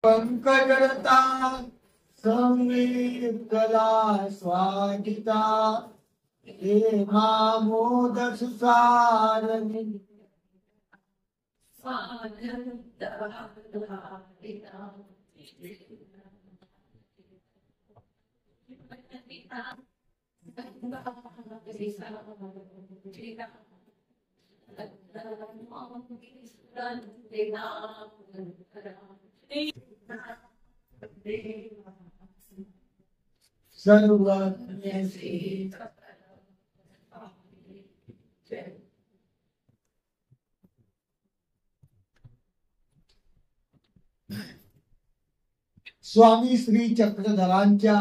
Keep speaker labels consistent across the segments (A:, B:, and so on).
A: पंकजरता संवेद कला स्वादिता हे मामोद सुसार सर्व स्वामी श्री चक्रधरांच्या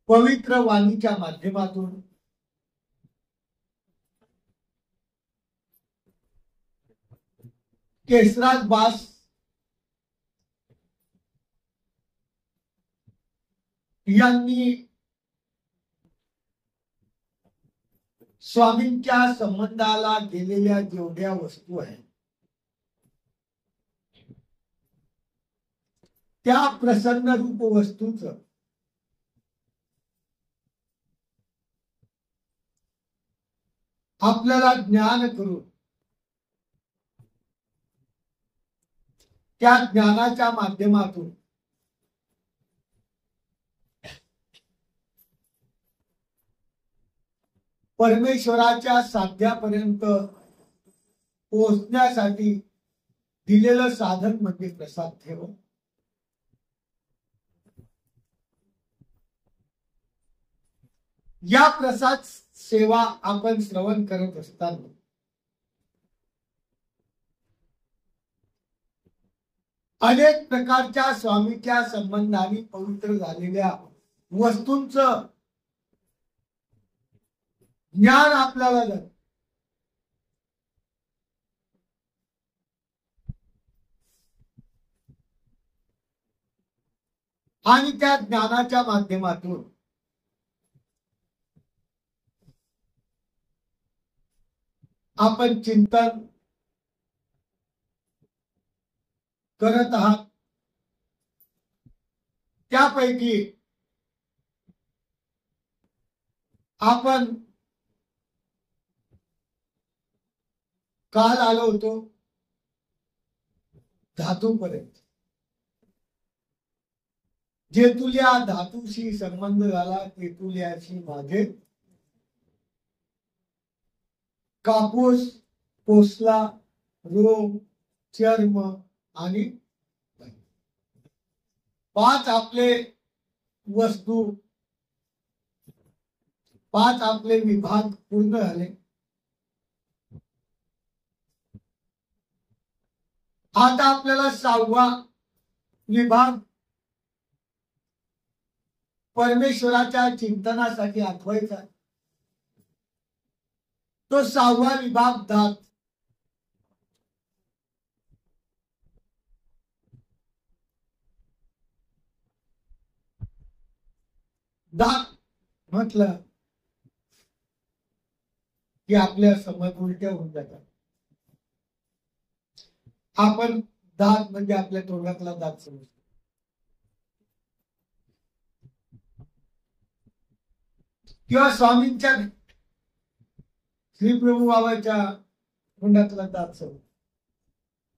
A: पवित्र वाणीच्या माध्यमातून केसराज बास यांनी स्वामींच्या संबंधाला गेलेल्या जेवढ्या वस्तू आहेत त्या प्रसन्न रूप वस्तूच आपल्याला ज्ञान करून त्या ज्ञानाच्या माध्यमातून परमेश्वराच्या साध्यापर्यंत पोहोचण्यासाठी दिलेलं साधन म्हणजे प्रसाद ठेव। या प्रसाद सेवा आपण श्रवण करत असताना अनेक प्रकारच्या स्वामीच्या संबंधाने पवित्र झालेल्या वस्तूंचं ज्ञान आपल्याला जात। आणि त्या ज्ञानाच्या माध्यमातून आपण चिंतन करत आहात। त्यापैकी आपण काल आलो होतो धातूपर्यंत, जेतुल्या धातूशी संबंध झाला। तेतुल्याशी माझे कापूस, पोसला, रोम, चर्म आणि पाच आपले वस्तू, पाच आपले विभाग पूर्ण झाले। आता आपल्याला सहावा विभाग परमेश्वराच्या चिंतनासाठी आठवायचा। तो सहावा विभाग दात। दात म्हटलं की आपल्या समज उलट्या होऊन जातात। आपण दात म्हणजे आपल्या तोंडातला दात समजतो। किंवा स्वामींच्या श्री प्रभू बाबाच्या तोंडातला दात समजतो।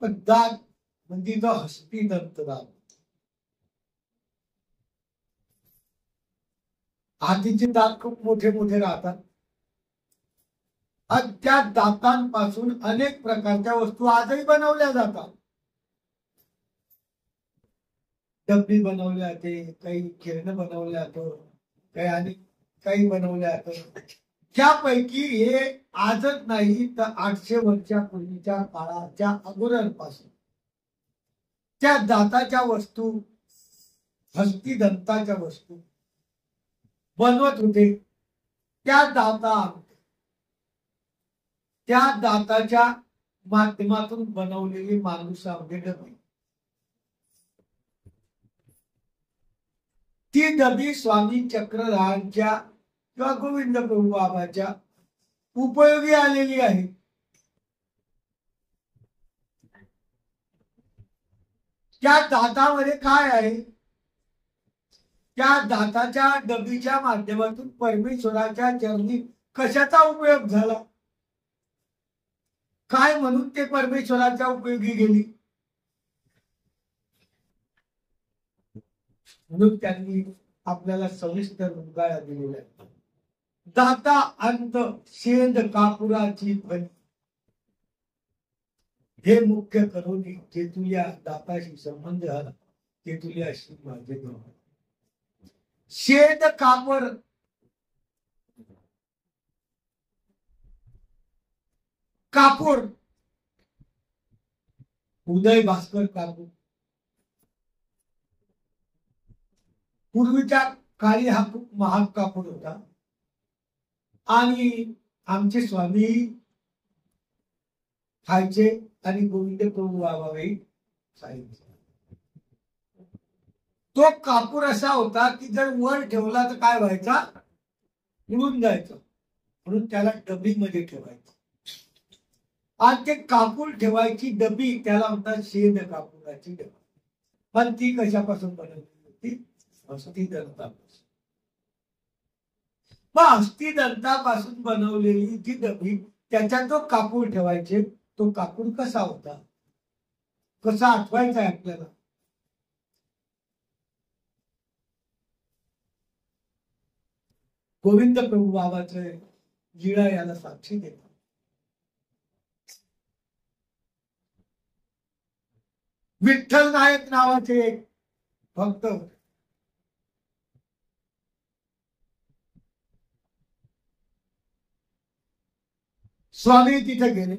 A: पण दात म्हणजे तो हस्ती दंत दात। हातीचे दात खूप मोठे मोठे राहतात आणि त्या दातांपासून अनेक प्रकारच्या वस्तू आजही बनवल्या जातात। डब्बी बनवली जाते, काही खेळणं बनवलं जातं, काही बनवलं जातं। त्यापैकी हे आजच नाही तर 800 वर्षापूर्वीच्या काळाच्या अगोदरपासून त्या दाताच्या वस्तू, हस्तिदंताच्या वस्तू बनवत होते। त्या दाताच्या माध्यमातून बनवलेली माणूसामध्ये डबी, ती डबी स्वामी चक्रधरांच्या किंवा गोविंद प्रभू बाबाच्या उपयोगी आलेली आहे। त्या दातामध्ये काय आहे? त्या दाताच्या डबीच्या माध्यमातून परमेश्वराच्या चरणी कशाचा उपयोग झाला? काय म्हणून ते परमेश्वराच्या उपयोगी गेली? म्हणून त्यांनी आपल्याला सविस्तर उद्गार दिलेला आहे. दाता अंत शेंद कापुराची फणी, हे मुख्य करून जे तुझ्या दाताशी संबंध झाला ते तुझ्या अशी माझे शेंद कापूर, कापूर उदय भास्कर कापूर पूर्वीच्या काळी हा खूप महाग कापूर होता आणि आमचे स्वामी खायचे आणि गोविंद प्रभू बाबाही खायचे. तो कापूर असा होता की जर वर ठेवला तर काय व्हायचा? उडून जायचं. म्हणून त्याला डबीमध्ये ठेवायचं. आणि ते कापूर ठेवायची डबी त्याला म्हणतात शेंद कापुराची डबी. पण ती कशापासून बनवली होती? अस्थिदंतापासून. मग अस्थिदंतापासून बनवलेली जी डबी, त्याच्यात जो कापूर ठेवायचे, तो कापूर कसा होता? कसा आठवायचा आहे आपल्याला? गोविंद प्रभू बाबाचे लीळा याला साक्षी देतात. विठ्ठल नायक नावाचे एक भक्त होते. स्वामी तिथे गेले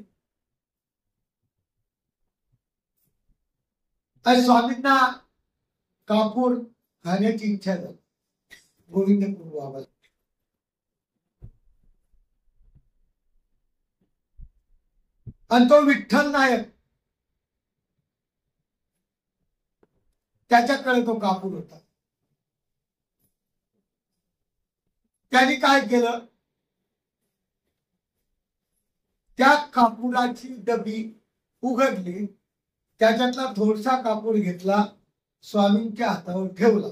A: आणि स्वामींना कापूर खाण्याची इच्छा झाली. गोविंद प्रभू बाबाला आणि तो विठ्ठल नायक, त्याच्याकडे तो कापूर होता. त्यांनी काय केलं? त्या कापुराची डबी उघडली, त्याच्यातला थोडसा कापूर घेतला, स्वामींच्या हातावर ठेवला.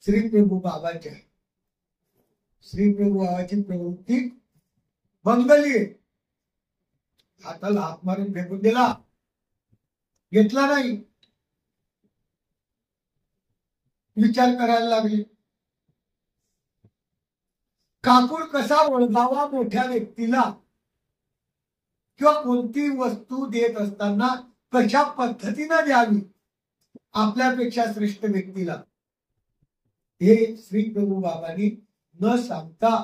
A: श्री प्रभू बाबाच्या श्री प्रभू बाबाची प्रवृत्ती बंगली, हाताला हात मारून फेकून दिला, घेतला नाही. विचार करायला लागले, कापूर कसा ओळखावा मोठ्या व्यक्तीला, किंवा कोणती वस्तू देत असताना कशा पद्धतीने द्यावी आपल्यापेक्षा श्रेष्ठ व्यक्तीला, हे श्री प्रभू बाबांनी न सांगता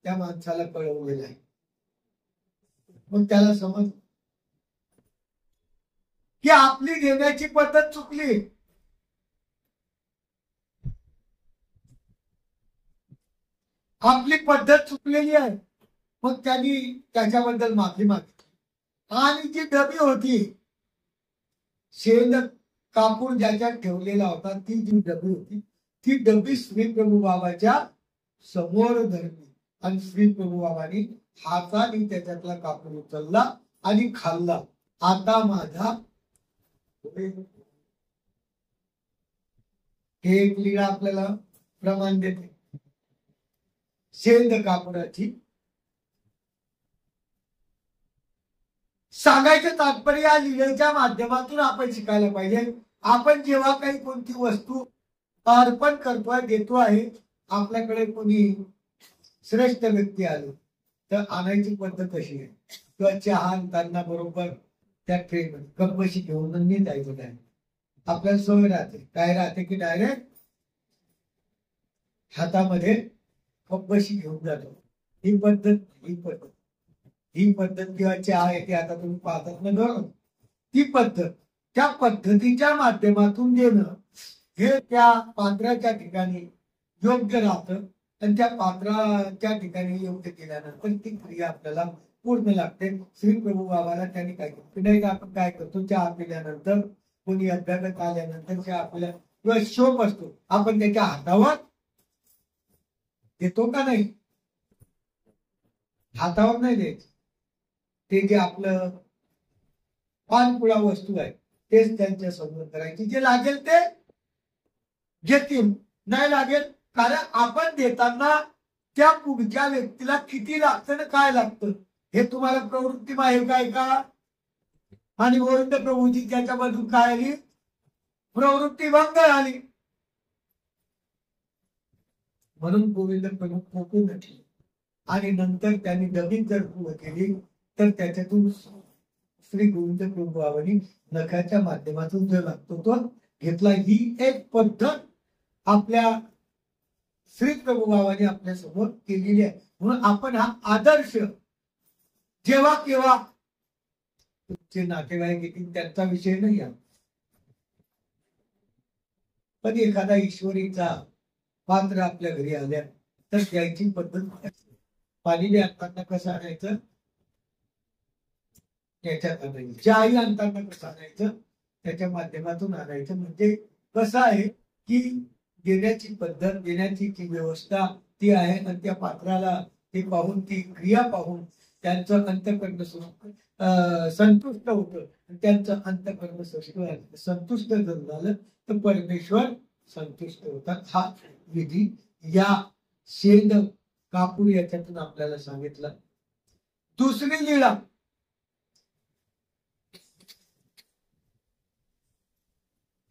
A: त्या माणसाला कळवलेलं आहे. मग त्याला समज की आपली देण्याची पद्धत चुकली. आपली पद्धत चुकलेली आहे. मग त्यांनी त्याच्याबद्दल माफी मागितली आणि जी डबी होती, शेंद कापूर ज्याच्यात ठेवलेला होता, ती जी डबी होती, ती डबी श्री प्रभू बाबाच्या समोर धरली आणि श्री प्रभू बाबांनी हाताने त्याच्यातला कापूर उचलला आणि खाल्ला. आता माझा हे एक लीळा आपल्याला प्रमाण देते शेंद कापुराची. सांगायचं तात्पर्य या लीळेच्या माध्यमातून आपण शिकायला पाहिजे. आपण जेव्हा काही कोणती वस्तू अर्पण करतोय, देतो आहे, आपल्याकडे कोणी श्रेष्ठ व्यक्ती आले तर आणायची पद्धत कशी आहे? किंवा चहा आणताना बरोबर त्या ट्रेमध्ये कपबशी घेऊन नाही जायचं. काय आपल्याला सवय राहते, काय राहते की डायरेक्ट हातामध्ये कपबशी घेऊन जातो. ही पद्धत किंवा चहा येते, आता तुम्ही पाहतात ना गरम, ती पद्धत, त्या पद्धतीच्या माध्यमातून देणं हे त्या पात्राच्या ठिकाणी योग्य राहतं आणि त्या पात्राच्या ठिकाणी योग्य केल्यानंतर ती क्रिया आपल्याला पूर्ण लागते. श्री प्रभू बाबाला त्यांनी काय केलं नाही, आपण काय करतो, चहा पिल्यानंतर कोणी अभ्यागत आल्यानंतर चहा पिल्या किंवा शोप असतो, आपण त्याच्या हातावर देतो का नाही? हातावर नाही द्यायचं. ते जे आपलं पानपुळा वस्तू आहे तेच त्यांच्या समोर करायची, जे लागेल ते घेतील, नाही लागेल, कारण आपण देताना त्या पुढच्या व्यक्तीला किती लागतं ना काय लागतं हे तुम्हाला प्रवृत्ती माहीत आहे का? आणि गोविंद प्रभूजी त्याच्यामधून काय आली, प्रवृत्ती भंग झाली, म्हणून गोविंद प्रभू खोकून घेतले आणि नंतर त्यांनी नवीन जर पूर्ण केली तर त्याच्यातून श्री गोविंद प्रभू नखाच्या माध्यमातून जो लागतो तो घेतला. ही एक पद्धत आपल्या श्री प्रभू बाबांनी आपल्या समोर केलेली आहे. म्हणून आपण हा आदर्श जेव्हा केव्हा तुमचे नातेवाईक येतील त्यांचा विषय नाही आहे, पण एखादा ईश्वरीचा पात्र आपल्या घरी आल्या तर द्यायची पद्धत पाणी आणताना कसं आणायचं, त्याच्यात आणायचं, चहाही आणताना कसं आणायचं त्याच्या माध्यमातून आणायचं. म्हणजे कसं आहे की देण्याची पद्धत, देण्याची जी व्यवस्था ती आहे आणि त्या पात्राला ते पाहून, ती क्रिया पाहून त्यांचं अंतःकरण संतुष्ट होतं. त्यांचं अंतःकरण संतुष्ट जर झालं तर परमेश्वर संतुष्ट होतात. हा विधी या शेंद कापूर याच्यातून आपल्याला सांगितलं. दुसरी लीळा,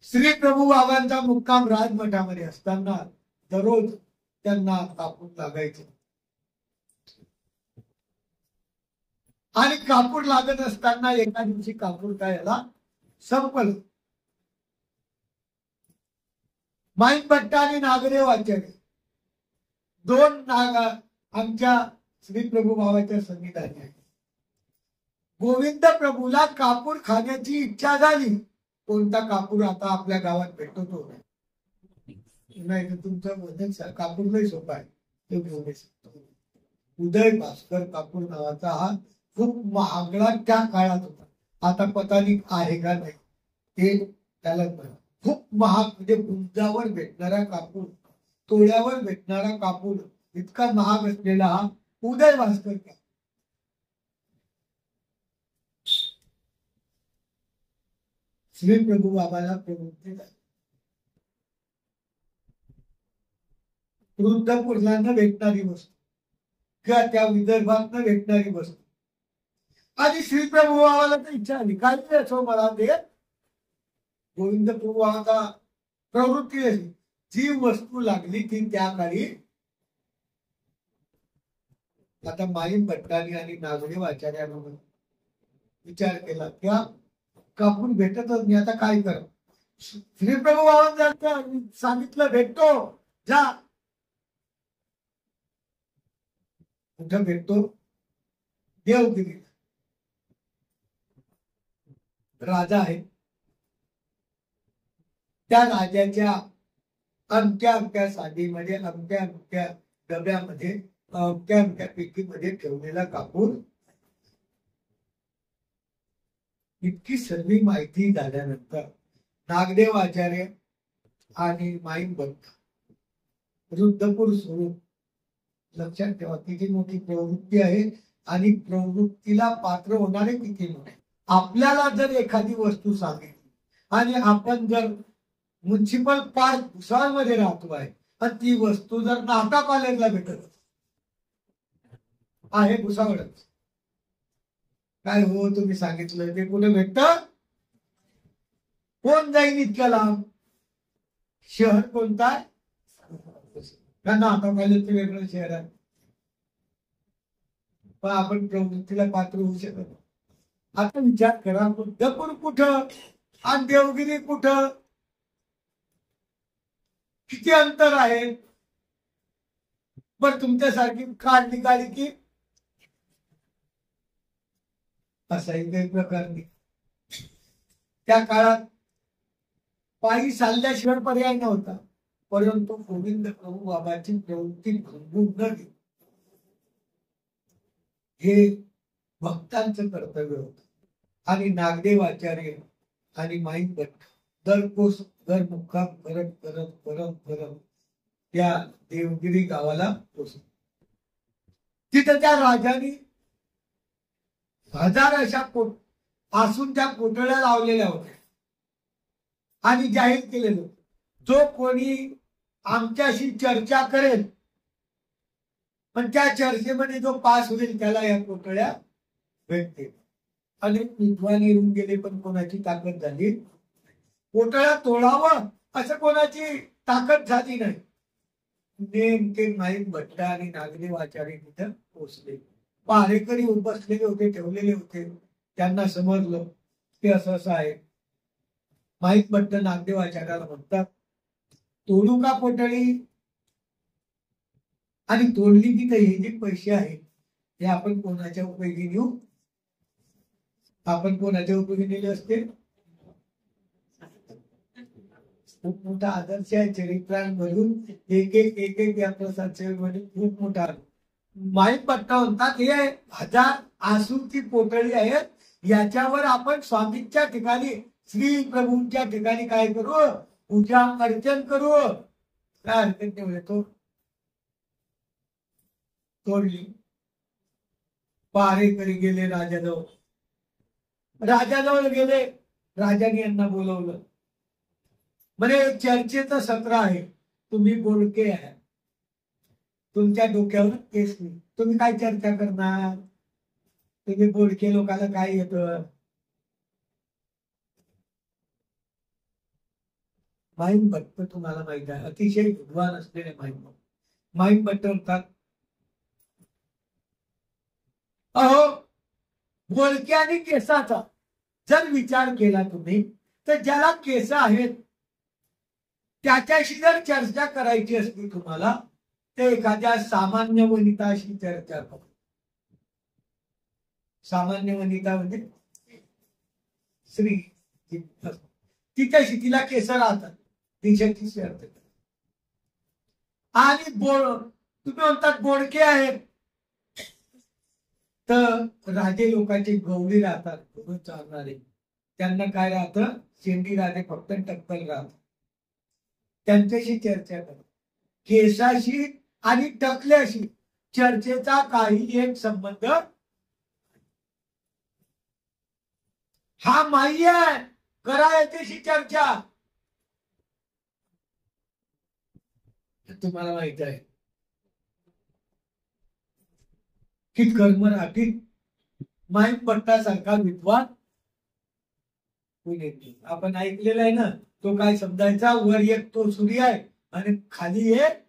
A: श्री प्रभू बाबांचा मुक्काम राजमठामध्ये असताना दररोज त्यांना कापूर लागायचं आणि कापूर लागत असताना एका दिवशी कापूर काय याला संपलं. माईन भट्ट आणि नागदेव आचार्य दोन आमच्या श्री प्रभू बाबाच्या संगीताने आहे. गोविंद प्रभूला कापूर खाण्याची इच्छा झाली. कोणता कापूर आता आपल्या गावात भेटतो तो नाही तर तुमचं मधन कापूर नाही सोपा आहे ते घेऊन शकतो. उदय भास्कर कापूर नावाचा हा खूप महागडा त्या काळात होता. आता पता नाही आहे का नाही ते त्याला खूप महाग, म्हणजे गुंजावर भेटणारा कापूर, तोड्यावर भेटणारा कापूर इतका महाग असलेला हा उदय भास्कर का श्री प्रभू बाबाला प्रवृत्ती झाली. वृद्धपूरला न भेटणारी वस्तू किंवा त्या विदर्भात न भेटणारी वस्तू आणि श्री प्रभू बाबाला तर इच्छा आली काय असो मला दे. गोविंद प्रभू बाबाचा प्रवृत्ती अशी जी वस्तू लागली ती त्या काळी. आता माईन भट्टानी आणि नागदेव आचार्यानं विचार केला त्या कापूर भेटतच नाही, आता काय कर. श्री प्रभू बाबांनी सांगितलं भेटतो जा. कुठं भेटतो, देवगिरी. राजा आहे, त्या राजाच्या अमक्या अमक्या साडीमध्ये, अमक्या अमक्या डब्यामध्ये, अमक्या अमक्या पेटीमध्ये ठेवलेला कापूर. इतकी सर्व माहिती झाल्यानंतर नागदेव आचार्य आणि माईन भट्ट वृद्धपूर सोडून, लक्षात ठेवा किती मोठी प्रवृत्ती आहे आणि प्रवृत्तीला पात्र होणारे किती मोठे. आपल्याला जर एखादी वस्तू सांगितली आणि आपण जर म्युन्सिपल पार्क भुसावळमध्ये राहतो आहे आणि ती वस्तू जर नाका कॉलेजला भेटत आहे, भुसावळच काय हो तुम्ही सांगितलं ते कुठे भेटत, कोण जाईल इतक्या लांब, शहर कोणता आहे त्यांना आता कॉलेजचं वेगळं शहर आहे. पण आपण प्रवृत्तीला पात्र होऊ शकत. आता विचार करा वृद्धपूर कुठं आणि देवगिरी कुठं, किती अंतर आहे. पण तुमच्यासारखी काढ निघाली की असाही काही प्रकार नाही. त्या काळात पायी चालल्याशिवाय पर्याय नव्हता. परंतु गोविंद प्रभू बाबाची प्रवृत्ती भंगून न घेऊ हे भक्तांचं कर्तव्य होतं. आणि नागदेव आचार्य आणि माईन भट्ट दर मुक्काम करत करत करत करत त्या देवगिरी गावाला पोचले. तिथं त्या राजाने हजार अशा असून त्या पुतळ्या लावलेल्या होत्या आणि जाहीर केलेलं होतं, जो कोणी आमच्याशी चर्चा करेल पण त्या चर्चेमध्ये जो पास होईल त्याला या पुतळ्या भेटतील. अनेक विद्वान येऊन गेले पण कोणाची ताकद झाली, पुतळा तोडावं असं कोणाची ताकद झाली नाही. नेमके माहीत भट्ट आणि नागदेवाचार्य तिथं पोहोचले. पहारेकरी बसलेले होते, ठेवलेले होते. त्यांना समजलं की असं असं आहे. माहीत भट्ट नागदेवाचार्याला म्हणतात, तोडू का पुतळी? आणि तोडली की हे जे पैसे आहेत ते आपण कोणाच्या उपयोगी नेऊ? आपण कोणाच्या उपयोगी नेले असते? खूप मोठा आदर्श आहे चरित्रांमधून, एक एक एक एक या प्रसादसेवेमध्ये खूप मोठा. माहीत भट्ट म्हणतात, हे 1000 आसूची पोटळी आहेत, याच्यावर आपण स्वामींच्या ठिकाणी, श्री प्रभूंच्या ठिकाणी काय करू? पूजा अर्चन करू. काय हरकत नाही. तो तोडली. पहारेकरी गेले राजाजवळ. राजाजवळ गेले, राजाने यांना बोलवलं. म्हणे चर्चेचं सत्र आहे, तुम्ही बोलके आहे, तुमच्या डोक्यावर केस नाही, तुम्ही काय चर्चा करणार? तुम्ही बोलके लोकांना काय येतं? माहीम भट्ट तुम्हाला माहित आहे, अतिशय विद्वान असलेले माहीम भट्ट म्हणतात, अहो बोलक्या आणि केसाचा जर विचार केला तुम्ही तर ज्याला केस आहेत त्याच्याशी जर चर्चा करायची असती तुम्हाला ते एखाद्या सामान्य वनिताशी चर्चा करा. सामान्य वनिता म्हणजे स्त्री, तिच्याशी, तिला केस राहतात, तिच्याशी चर्चा करा. आणि तुम्ही म्हणतात बोडके आहेत, तर राजे लोकांचे गवळी राहतात, चालणारे, त्यांना काय राहतं? शेंडी राहते, फक्त टक्कल राहत. त्यांच्याशी चर्चा करा. केसाशी आणि टकल्याशी चर्चेचा काही एक संबंध हा माही आहे. करा याच्याशी चर्चा. तुम्हाला माहित आहे की कर्मराठीत माहीम भट्टासारखा विद्वान आपण ऐकलेला आहे ना. तो काय समजायचा? वर एक तो सूर्य आहे आणि खाली एक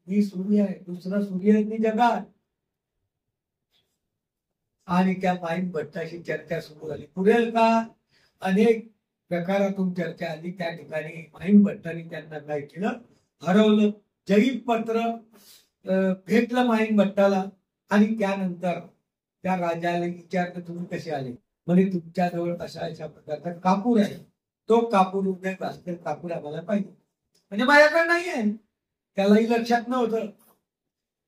A: मी सूर्य आहे, दुसरा सूर्य आहे जगात. आणि त्या माहीम भट्टाशी चर्चा सुरू झाली. पुरेल का? अनेक प्रकारातून चर्चा आली. त्या ठिकाणी माहीम भट्टाने त्यांना काय केलं? हरवलं. जयीत पत्र भेटलं माहीम भट्टाला. आणि त्यानंतर त्या राजाला विचारलं, तुम्ही कसे आले? म्हणजे तुमच्याजवळ अशा अशा प्रकारचा कापूर आहे, तो कापूर उद्या भास्कर कापूर आम्हाला पाहिजे. म्हणजे माझ्याकडे नाही आहे. त्यालाही लक्षात नव्हतं,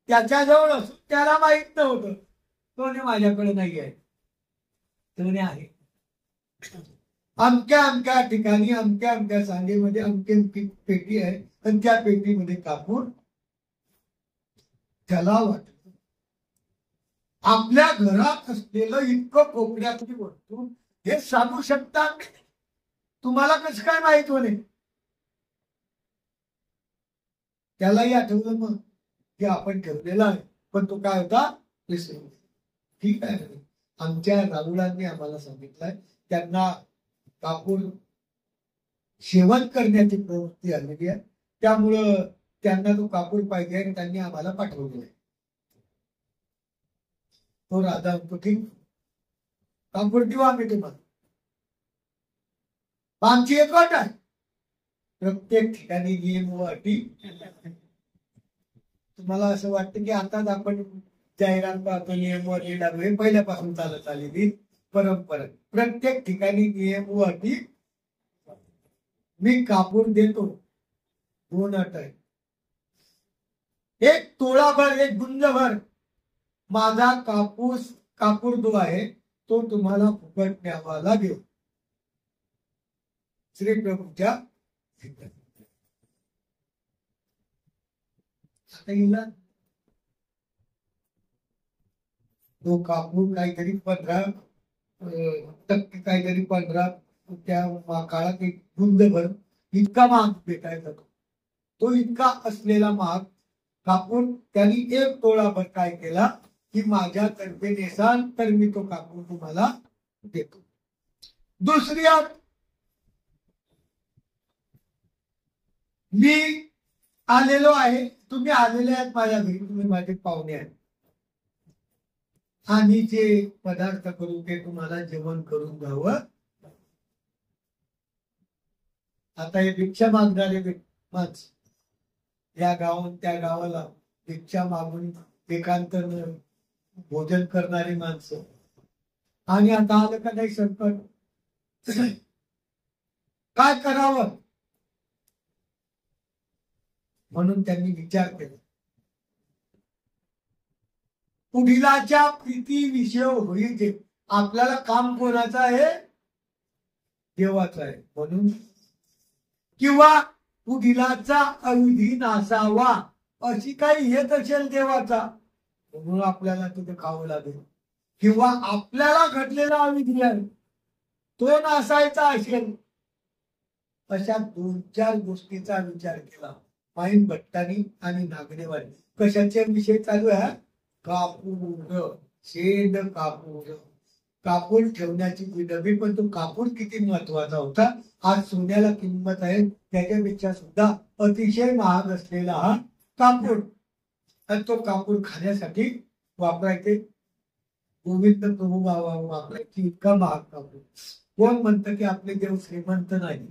A: त्याच्याजवळ असून त्याला माहित नव्हतं. तो म्हणे माझ्याकडे नाही आहे. तो म्हणे आहे अमक्या अमक्या ठिकाणी, अमक्या अमक्या सांगेमध्ये अमकी पेटी आहे आणि त्या पेटीमध्ये कापूर. त्याला वाटत आपल्या घरात असलेलं इतकं कोपऱ्यातली वस्तू हे सांगू शकता? तुम्हाला कसं काय माहित होणे? त्यालाही आठवलं मग की आपण ठेवलेला आहे, पण तो काय होता? ठीक आहे. आमच्या राहुलांनी आम्हाला सांगितलंय, त्यांना कापूर सेवन करण्याची प्रवृत्ती आलेली आहे, त्यामुळं त्यांना तो कापूर पाहिजे आणि त्यांनी आम्हाला पाठवलेला आहे. तो राजा म्हणतो, ठीक, कापूर देऊ आम्ही तुम्हाला. आमची एक अट आहे, प्रत्येक ठिकाणी नियम व अटी. तुम्हाला असं वाटतं की आताच आपण जाहिरात पाहतो, नियम व अटी लागू, हे पहिल्यापासून चालत आलेली परंपरा. प्रत्येक ठिकाणी नियम व अटी. मी कापूर देतो, 2 अट आहे. 1 तोळाभर, 1 गुंजभर माझा कापूर जो आहे तो तुम्हाला फुकट न्यावा लागेल. श्री प्रभूच्या तो कापूर काहीतरी 15 टक्के काहीतरी 15 त्या काळात एक गुंदभर इतका महाग भेटायचा तो इतका असलेला महाग कापूर त्यांनी एक तोळाभर काय केला की माझ्यातर्फे नेसाल तर मी तो कापूर तुम्हाला देतो. दुसरी अट, मी आलेलो आहे, तुम्ही आलेले आहेत माझ्या घरी, तुम्ही माझे पाहुणे आहेत, आम्ही जे पदार्थ करू ते तुम्हाला जेवण करून द्यावं. आता हे भिक्षा मागणारे माणसं या गावात त्या गावाला भिक्षा मागून एकांतर भोजन करणारी माणसं, आणि आता आलं का नाही संकट, काय करावं म्हणून त्यांनी विचार केला. पुढीलाच्या प्रीती विषय होईल, आपल्याला काम कोणाचं आहे, देवाचं आहे म्हणून, किंवा पुढीलाचा अविधी नासावा अशी काही हेत असेल देवाचा म्हणून आपल्याला तिथे खावं लागेल, किंवा आपल्याला घडलेला अविधी आहे तो नासायचा असेल, अशा 2-4 गोष्टीचा विचार केला माईन भट्टानी आणि नागडेवानी. कशाचे विषय चालू आहे, कापूर, शेंड कापूर, कापूर ठेवण्याची डबी, पण तो कापूर किती महत्वाचा होता. आज सोन्याला किंमत आहे, त्याच्यापेक्षा सुद्धा अतिशय महाग असलेला हा कापूर, आणि तो कापूर खाण्यासाठी वापरायचे. गोविंद प्रभू बाबा वापरायची इतका महाग कापूर. कोण म्हणतं की आपले देव श्रीमंत नाही.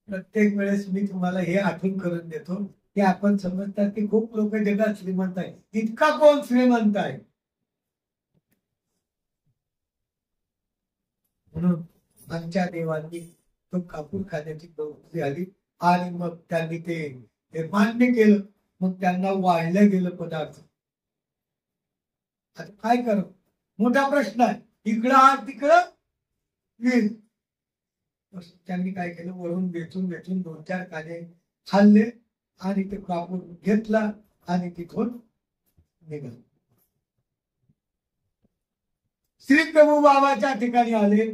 A: प्रत्येक वेळेस मी तुम्हाला हे आठवण करून देतो की आपण समजतात की खूप लोक जगात श्रीमंत आहे, इतका कोण श्रीमंत आहे. म्हणून आमच्या देवांनी तो कापूर खाण्याची प्रवृत्ती आली, आणि मग त्यांनी ते मान्य केलं. मग त्यांना वाढलं गेलं पदार्थ. आता काय करू, मोठा प्रश्न आहे, इकडं आग तिकडं वीज. त्यांनी काय केलं, वरून वेचून 2-4 काने खाल्ले, आणि ते कापूर घेतला आणि तिथून निघाला. श्री प्रभू बाबाच्या ठिकाणी आले,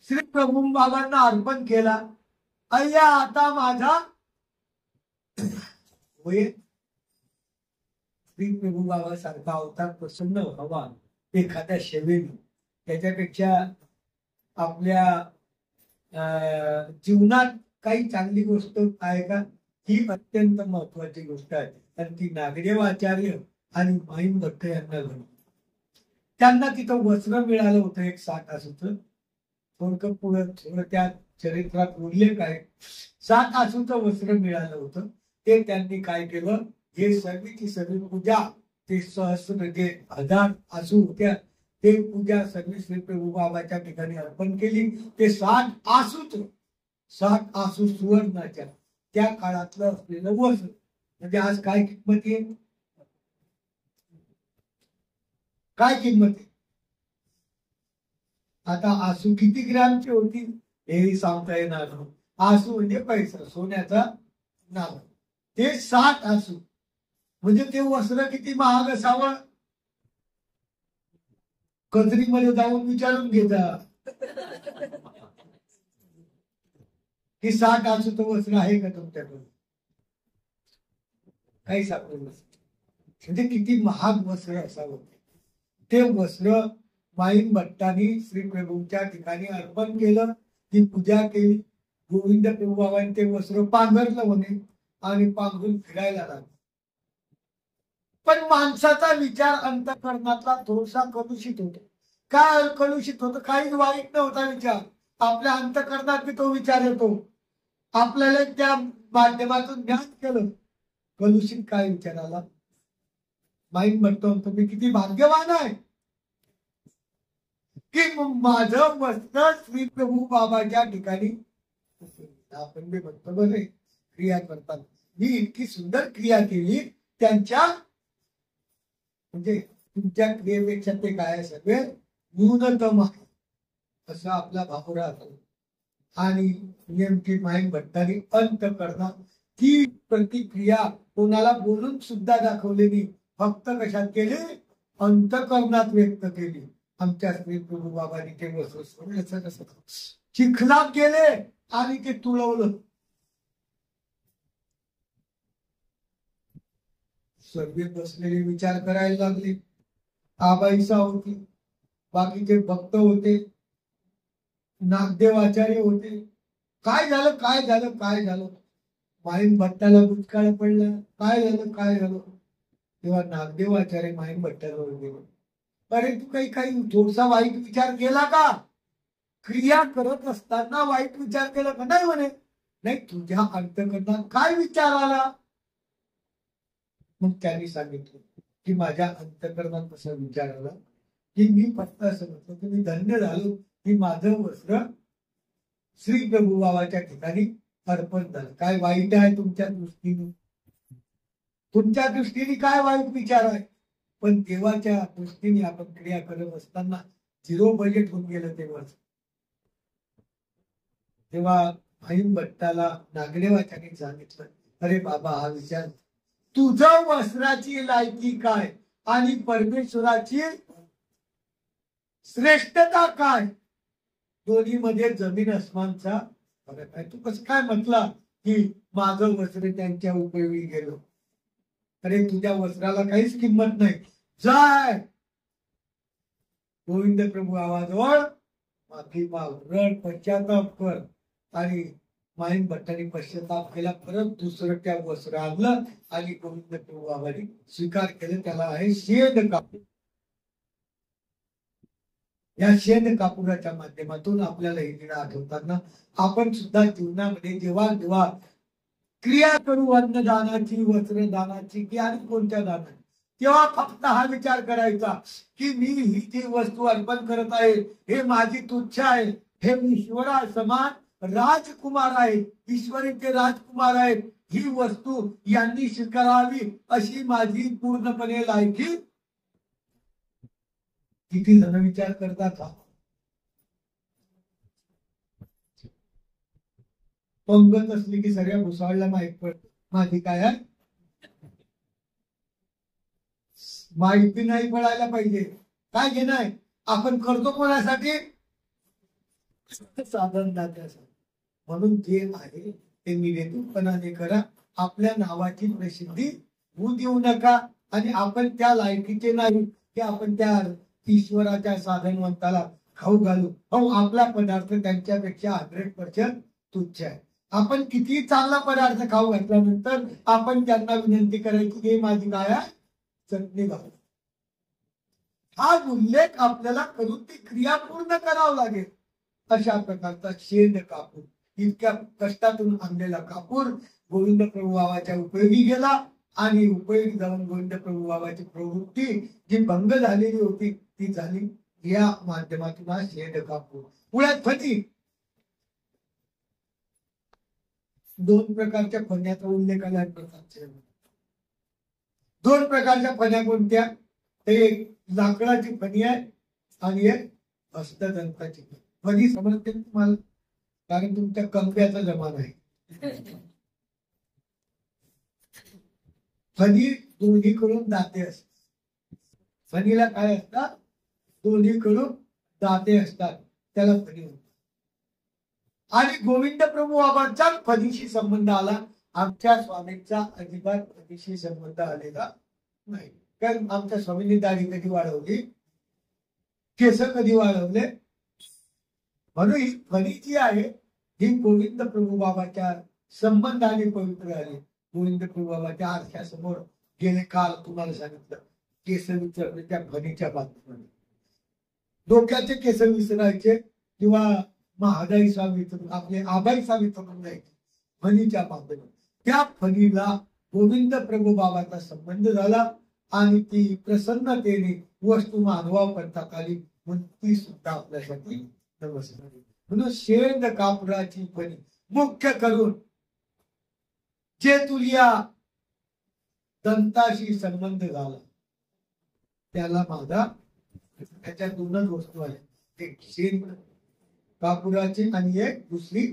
A: श्री प्रभू बाबांना अर्पण केला. अय्या आता माझा होय. श्री प्रभू बाबा सारखा अवतार प्रसन्न व्हावा एखाद्या सेवेने, त्याच्यापेक्षा आपल्या जीवनात काही चांगली गोष्ट आहे का, ही अत्यंत महत्वाची गोष्ट आहे. आणि ती नागदेव आचार्य आणि माईन भट्ट यांना झाली. त्यांना तिथं वस्त्र मिळालं होतं एक 7 आसूचं. थोडकं पुढं त्या चरित्रात उल्लेख आहे. 7 आसूचं वस्त्र मिळालं होतं. ते त्यांनी काय केलं, हे सर्वीची सर्व पूजा, ते सहस्र जे 1000 आसू होत्या, ते पूजा सर्व श्री प्रभू बाबाच्या ठिकाणी अर्पण केली. ते 7 आसू सुवर्णाच्या त्या काळातलं असलेलं वस्त्र, म्हणजे आज काय किंमत आहे, काय किंमत आहे. आता आसू किती ग्रॅमची होती हेही सांगता येणार नाही. आसू म्हणजे पैसा, सोन्याचा नाव. ते 7 आसू म्हणजे ते वस्त्र किती महाग असावं, कजरीमध्ये जाऊन विचारून घेता की 7 आसूचं वस्त्र आहे का तुमच्याकडे, काही सापडलं म्हणजे किती महाग वस्त्र असावं. ते वस्त्र माईन भट्टांनी श्री प्रभूंच्या ठिकाणी अर्पण केलं, ती पूजा केली. गोविंद प्रभू बाबांनी ते वस्त्र पांघरलं म्हणे आणि पांघरून फिरायला लागलं. पण माणसाचा विचार अंतःकरणातला थोडासा कलुषित होतो. काय कलुषित होतं, काहीच वाईट नव्हता विचार, आपल्या अंतःकरणात बी तो विचार येतो. आपल्याला त्या माध्यमातून ज्ञान केलं, कलुषित काय विचाराला. माईन म्हणतो तुम्ही किती भाग्यवान आहे की माझं वस्त्र श्री प्रभू बाबाच्या ठिकाणी. आपण बी म्हणतो बरे क्रिया करतात, मी इतकी सुंदर क्रिया केली त्यांच्या, म्हणजे तुमच्या क्रियेपेक्षा ते काय सगळे न्यूनतम आहे असं आपला भाव राहतो. आणि नेमकी माईन भट्टांनी अंत करणार ती प्रतिक्रिया कोणाला बोलून सुद्धा दाखवलेली, फक्त कशात केली, अंतकरणात व्यक्त केली. आमच्या श्री प्रभू बाबांनी ते वस्त्र सोडल्याचं कसं चिखलात गेले आणि ते तुळवलं. सर्वे बसलेले विचार करायला लागले. आबाईसा होती, बाकीचे भक्त होते, नागदेव आचार्य होते. काय झालं काय झालं काय झालं? माईन भट्टाला दुष्काळ पडला. काय झालं काय झालं? तेव्हा नागदेव आचार्य माईन भट्टाजवळ गेले. अरे तू काही काही थोडसा वाईट विचार केला का? क्रिया करत असताना वाईट विचार केला का? नाही म्हणे. नाही, तुझ्या अंतकरणात काय विचार आला? मग त्यांनी सांगितलं की माझ्या अंतकरणात कसा विचार आला की मी फक्त असं म्हटलं की मी धन्य झालो की माझं वस्त्र श्री प्रभू बाबाच्या ठिकाणी अर्पण झालं. काय वाईट आहे तुमच्या दृष्टीने? तुमच्या दृष्टीने काय वाईट विचार आहे? पण देवाच्या दृष्टीने आपण क्रिया करत असताना 0 बजेट होऊन गेलं तेव्हा भाईन भट्टाला नागदेवाच्याने सांगितलं, अरे बाबा, हा विचार तुझं वस्त्राची लायकी काय आणि परमेश्वराची श्रेष्ठता काय, दोन्ही मध्ये जमीन अस्मानचा फरक आहे. तू कसं काय म्हटला की माझं वस्त्र त्यांच्या उपयोगी गेलं? अरे तुझ्या वस्त्राला काहीच किंमत नाही. जाय गोविंद प्रभू आवाजवळ माफी माग, रड, पश्चाताप कर. आणि माईन भट्टाने पश्चाताप केला. परत दुसरं त्या वस्त्र आणलं आणि गोविंद प्रभू बाबांनी स्वीकार केलं. त्याला आहे शेण कापूर. या शेण कापुराच्या माध्यमातून आपल्याला हे दिन आठवताना आपण सुद्धा जीवनामध्ये जेव्हा जेव्हा क्रिया करू, अन्नदानाची, वस्त्रदानाची की आणि कोणत्या दानाची, तेव्हा फक्त हा विचार करायचा की मी ही जी वस्तू अर्पण करत आहे हे माझी तुच्छ आहे. हे ईश्वरा समान राजकुमार आहे, ईश्वरीचे राजकुमार आहेत. ही वस्तू यांनी स्वीकारावी अशी माझी पूर्णपणे लायकी. किती जण विचार करतात हा? पंगत असली की सगळ्या भुसावळला माहित पडत माझी काय आहे. माहिती नाही पडायला पाहिजे. काय घेणं आपण करतो कोणासाठी? साधन दात्यासाठी. म्हणून जे आहे ते निर्हेतुपणाने करा. आपल्या नावाची प्रसिद्धी होऊ देऊ नका. आणि आपण त्या लायकीचे नाही की आपण त्या ईश्वराच्या साधनवंताला खाऊ घालू. हो, आपला पदार्थ त्यांच्यापेक्षा 100% तुच्छ आहे. आपण किती चांगला पदार्थ खाऊ घातल्यानंतर आपण त्यांना विनंती करायची की माझी काय आहे चटणी घालू. हा उल्लेख आपल्याला करून ती क्रिया पूर्ण करावं लागेल. अशा प्रकारचा शेण कापूर, इतक्या कष्टातून आणलेला कापूर गोविंद प्रभू बाबाच्या उपयोगी गेला. आणि उपयोगी जाऊन गोविंद प्रभू बाबाची प्रवृत्ती जी भंग झालेली होती ती झाली. या माध्यमातून हा शेण कापूर. पुण्यात फणी, 2 प्रकारच्या फण्याचा उल्लेख आला. 2 प्रकारच्या फण्या कोणत्या? एक लाकडाची फणी आहे आणि एक हस्तदंताची फणी. समजते तुम्हाला? कारण तुमच्या कंब्याचा जमाना आहे. फणी दोन्हीकडून दाते असतात. फणीला काय असतात? दोन्हीकडून दाते असतात, त्याला फणी म्हणतात. आणि गोविंद प्रभू बाबांचा फणीशी संबंध आला. आमच्या स्वामींचा अजिबात फणीशी संबंध आलेला नाही. कारण आमच्या स्वामींनी दाढी कधी वाढवली, केस कधी वाढवले. म्हणून ही फणी जी आहे ही गोविंद प्रभू बाबाच्या संबंधाने पवित्र आली. गोविंद प्रभू बाबाच्या आरशासमोर गेले काल तुम्हाला सांगितलं केस विसरले त्या फणीच्या बाबतीमध्ये. डोक्याचे केस विसरायचे किंवा महादाई स्वामी आपले आबाई स्वामी करून जायचे फणीच्या बाबतीत. त्या फणीला गोविंद प्रभू बाबाचा संबंध झाला आणि ती प्रसन्नतेने वस्तू मानवा पंथात आली. म्हणून ती सुद्धा आपल्यासाठी नमस्कार. म्हणून शेंद कापडाची फणी मुख्य करून जे तुलिया दंताशी संबंध झाला त्याला माझा, त्याच्या 2च वस्तू आल्या. एक शेंद कापुराची आणि एक दुसरी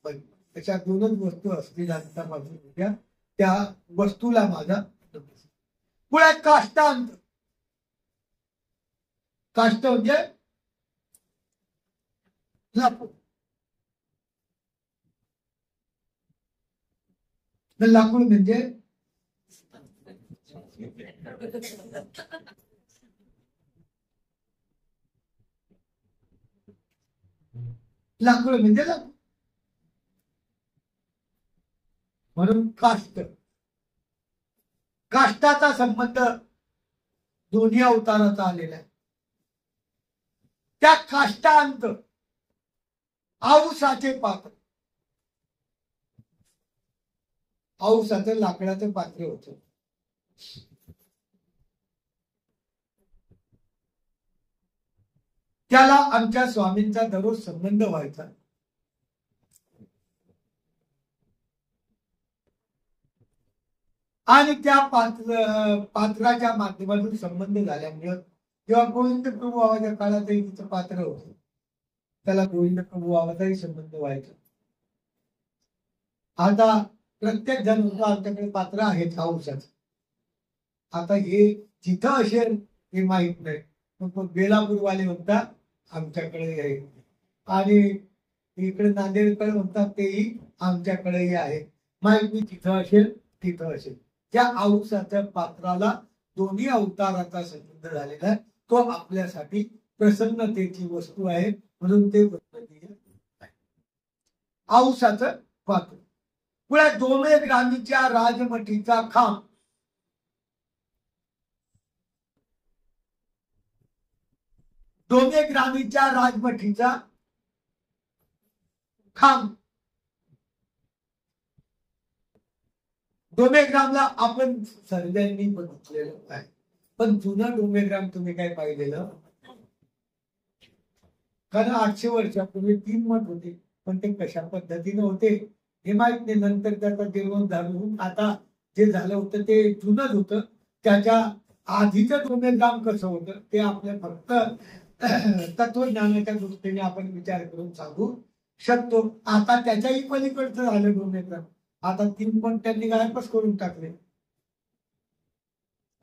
A: फणी. त्याच्या 2च वस्तू असलेल्या दंतापासून त्या वस्तूला माझा. पुढे काष्टांत. काष्ट म्हणजे लाकूड. लाकूड म्हणजे लाकूड म्हणजे लाकूड. म्हणून काष्ट, काष्टाचा संबंध दोन्ही अवताराचा आलेला आहे. त्या काष्टांत औसाचे पात्र, औसाचं लाकडाचं पात्र होतं. त्याला आमच्या स्वामींचा दररोज संबंध व्हायचा. आणि त्या पात्राच्या माध्यमातून संबंध झाल्यामुळे जेव्हा गोविंद प्रभू बाबाच्या काळातही तिचं पात्र होतं, त्याला गोविंद प्रभू बाबाचाही संबंध व्हायचा. आता प्रत्येक जण म्हणतो आमच्याकडे पात्र आहेत औषध. आता हे जिथं असेल हे माहित नाही, पण बेलापूरवाले म्हणतात आमच्याकडे आहे, आणि इकडे नांदेडकडे म्हणतात तेही आमच्याकडेही आहे. माहित नाही तिथं असेल तिथं असेल. त्या औषधाच्या पात्राला दोन्ही अवताराचा संबंध झालेला आहे. तो आपल्यासाठी प्रसन्नतेची वस्तू आहे, म्हणून ते वंदनीय आहे. औषधाचं पात्र. पुढे डोमेग्रामीच्या राजमठीचा खांब. डोमेग्रामीच्या राजमठीचा खांब. डोमेग्रामला आपण सर्वांनी बघितलेलं आहे, पण जुना डोमेग्राम तुम्ही काय पाहिलेलं? कारण 800 वर्षापूर्वी 3 मठ होते, पण ते कशा पद्धतीने होते हे माहित नाही. नंतर त्याचा जीर्णोद्धार होऊन आता जे झालं होतं ते जुनच होतं. त्याच्या आधीचं डोमेग्राम कसं होतं ते आपल्या फक्त तत्वज्ञानाच्या दृष्टीने आपण विचार करून सांगू शकतो. आता त्याच्याही पलीकडचं झालं डोमेग्राम. आता 3 पण त्यांनी गायबच करून टाकले,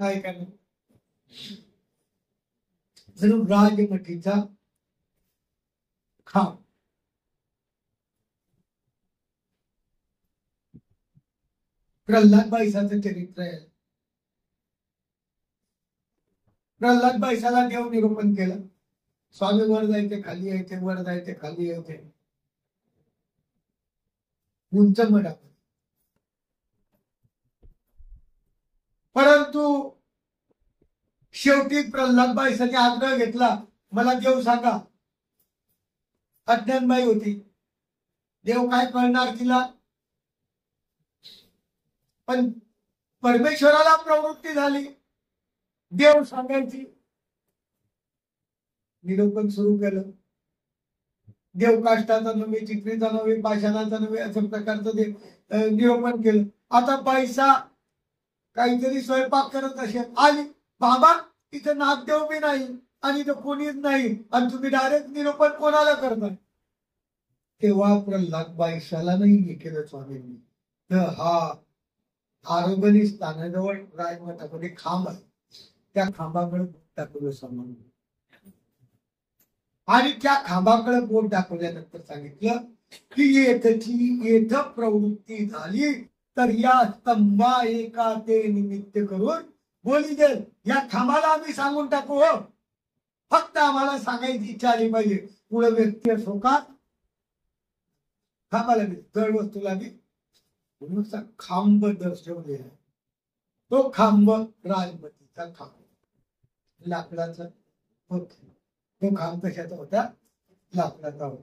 A: काय का नाही. राजमठीचा खांब. प्रल्हाद बाईसाचं चरित्र आहे. प्रल्हाद बाईसाला देव निरूपण केलं. स्वामी वर जायचे खाली यायचे, वर जायचे खाली यायचे, उंच मडा. परंतु शेवटी प्रल्हाद बाईसाने आग्रह घेतला, मला देव सांगा. अज्ञानबाई होती, देव काय कळणार तिला. पण परमेश्वराला प्रवृत्ती झाली देव सांगायची. निरूपण सुरू केलं. देव काष्टाचा नव्हे, चित्रीचा नव्हे, पाषाणाचा नव्हे, अशा प्रकारचं ते निरूपण केलं. आता बाईसा काहीतरी स्वयंपाक करत असेल, आली, बाबा इथं नागदेव बी नाही आणि इथं कोणीच नाही, आणि तुम्ही डायरेक्ट निरूपण कोणाला करताय. तेव्हा प्रल्हाद बाईसाला नाही केलं स्वामींनी. तर हा आरोग्य स्थानाजवळ राजमठामध्ये खांब आहे, त्या खांबाकडे बोट दाखवलं स्वामी. आणि त्या खांबाकडे बोट दाखवल्यानंतर सांगितलं की येथ प्रवृत्ती झाली तर या स्तंभा एका ते निमित्त करून बोली दे. या खांबाला आम्ही सांगून टाकू, हो, फक्त आम्हाला सांगायची इच्छा आली पाहिजे. पुढे व्यक्ती असो का खांबाला बी जड वस्तूला बी खांब दर्शवलेला. तो खांब राजमठीचा खांब लाकडाचा होता. तो खांब कशाचा होता? लाकडाचा होता.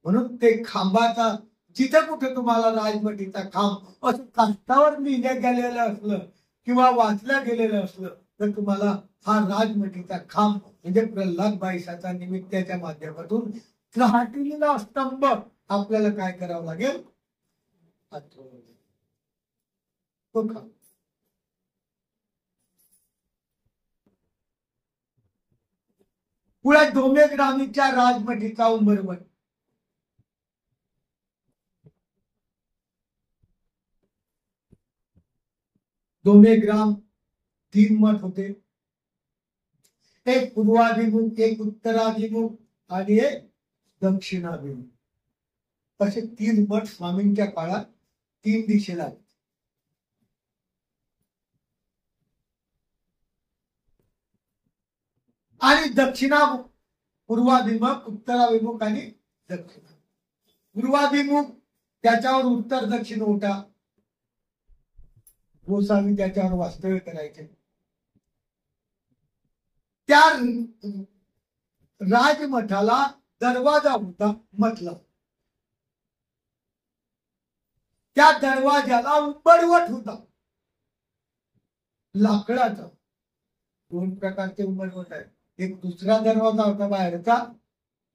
A: म्हणून ते खांबाचा जिथे कुठे तुम्हाला राजमठीचा खांब असं काष्टावर लिहिण्यात गेलेलं असलं किंवा वाचल्या गेलेलं असलं तर तुम्हाला हा राजमठीचा खांब म्हणजे प्रल्हाद बाईसाचा निमित्ताच्या माध्यमातून राहटीला स्तंभ आपल्याला काय करावं लागेल? तो खांब. पुढे डोमेग्रामीच्या राजमठीचा उंबरवट. डोमेग्राम 3 मठ होते. एक पूर्वाभिमुख, एक उत्तराभिमुख आणि एक दक्षिणाभिमुख असे 3 मठ स्वामींच्या काळात 3 दिशेला आहेत. आणि पूर्वाभिमुख, उत्तराभिमुख आणि दक्षिण. पूर्वाभिमुख त्याच्यावर उत्तर दक्षिण ओटा, गोसावी त्याच्यावर वास्तव्य करायचे. त्या राजमठाला दरवाजा होता मधला. त्या दरवाजाला उंबरवट होता लाकडाचा. 2 प्रकारचे उंबरवट आहेत. एक दुसरा दरवाजा होता बाहेरचा,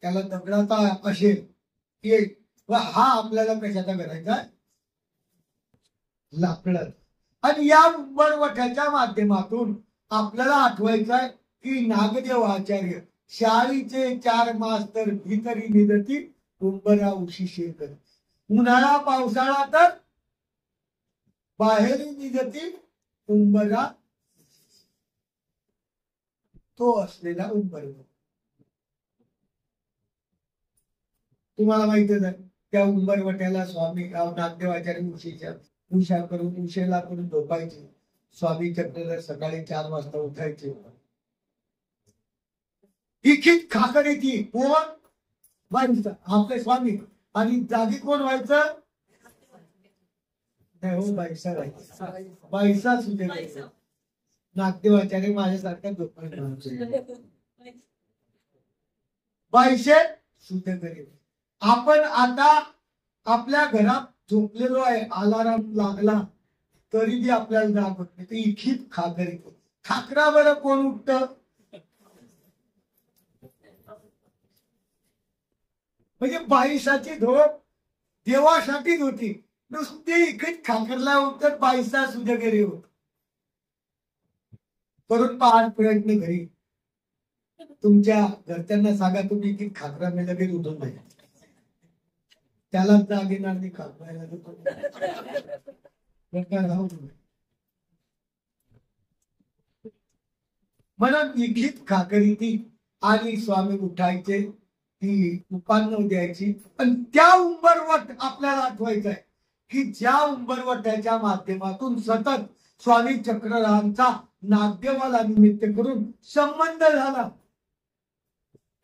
A: त्याला दगडाचा असेल एक, व हा आपल्याला कशाचा करायचा, लाकडाचा. आणि या उंबरवट्याच्या माध्यमातून आपल्याला आठवायचं आहे की नागदेव आचार्य शाळीचे 4 मास्तर भीतरी निदती उंबरा उशी शेकर. उन्हाळा पावसाळा तर बाहेर निदती उंबरा, तो असलेला उंबरवट. तुम्हाला माहितच आहे त्या उंबरवट्याला स्वामी नागदेवाचार्य उशा करून उशेला करून झोपायचे. स्वामी चक्रधर सकाळी 4 वाजता उठायचे. इखित खाकर येते कोण व्हायचं, आपले स्वामी. आणि जागी कोण व्हायचं, नाही हो, बाईसा व्हायचं. बाईसा सुद्धा नागदेवाचार्य माझ्यासारख्या झोपायचे. बाईशे सुद्धा गरीब. आपण आता आपल्या घरात झोपलेलो आहे, अलाराम लागला तरी बी आपल्याला जाग होत नाही. ते इखित खाकर येतो. खाकरा बरं कोण उठत, म्हणजे बाईसाची झोप देवासाठीच होती. नुसती इकडे खाकरला उठत बाईसा सुद्धा गरीब होत. करून पहा प्रयत्न घरी. तुमच्या घरच्यांना सांगा तुम्ही इकडे खाकरा मी लगेच उठून नाही, त्याला जाग येणार नाही. खाकरायला म्हणून इखित खाकरी ती. आणि स्वामी उठायचे, ती उपान्न द्यायची. पण त्या उंबरवट आपल्याला आठवायचं आहे की ज्या उंबरवट्याच्या माध्यमातून सतत स्वामी चक्रधरांचा नागदेवाला निमित्त करून संबंध झाला.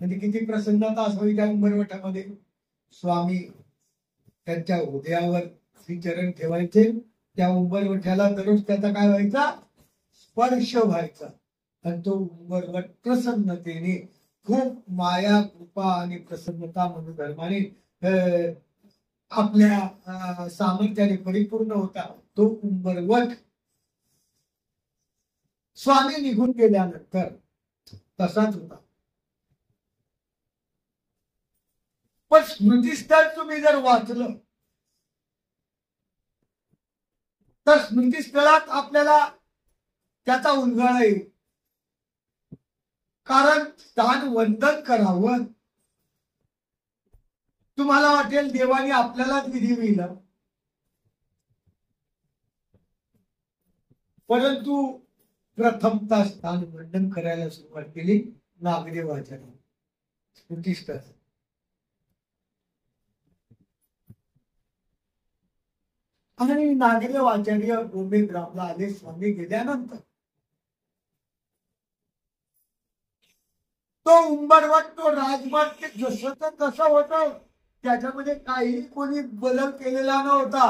A: म्हणजे किती प्रसन्नता असावी त्या उंबरवटामध्ये. स्वामी त्यांच्या हृदयावर श्रीचरण ठेवायचे. त्या उंबरवट्याला दररोज त्याचा काय व्हायचा, स्पर्श व्हायचा. आणि तो उंबरवट प्रसन्नतेने, खूप माया कृपा आणि प्रसन्नता मनोधर्माने आपल्या सामर्थ्याने परिपूर्ण होता. तो उंबरवट स्वामी निघून गेल्यानंतर तसाच होता. पण स्मृतिस्थळ तुम्ही जर वाचलं तर स्मृतिस्थळात आपल्याला त्याचा उलगडा येईल. कारण स्थान वंदन करावं. तुम्हाला वाटेल देवाने आपल्यालाच विधी दिला, परंतु प्रथमता स्थान वंदन करायला सुरुवात केली नागदेव आचार्य स्मृतिस्थळ. आणि नागदेव आचार्य गोमेग्रामला आले स्वामी गेल्यानंतर. तो उंबरवट, तो राजमठ जसं तसं होतं. त्याच्यामध्ये काही कोणी बदल केलेला नव्हता.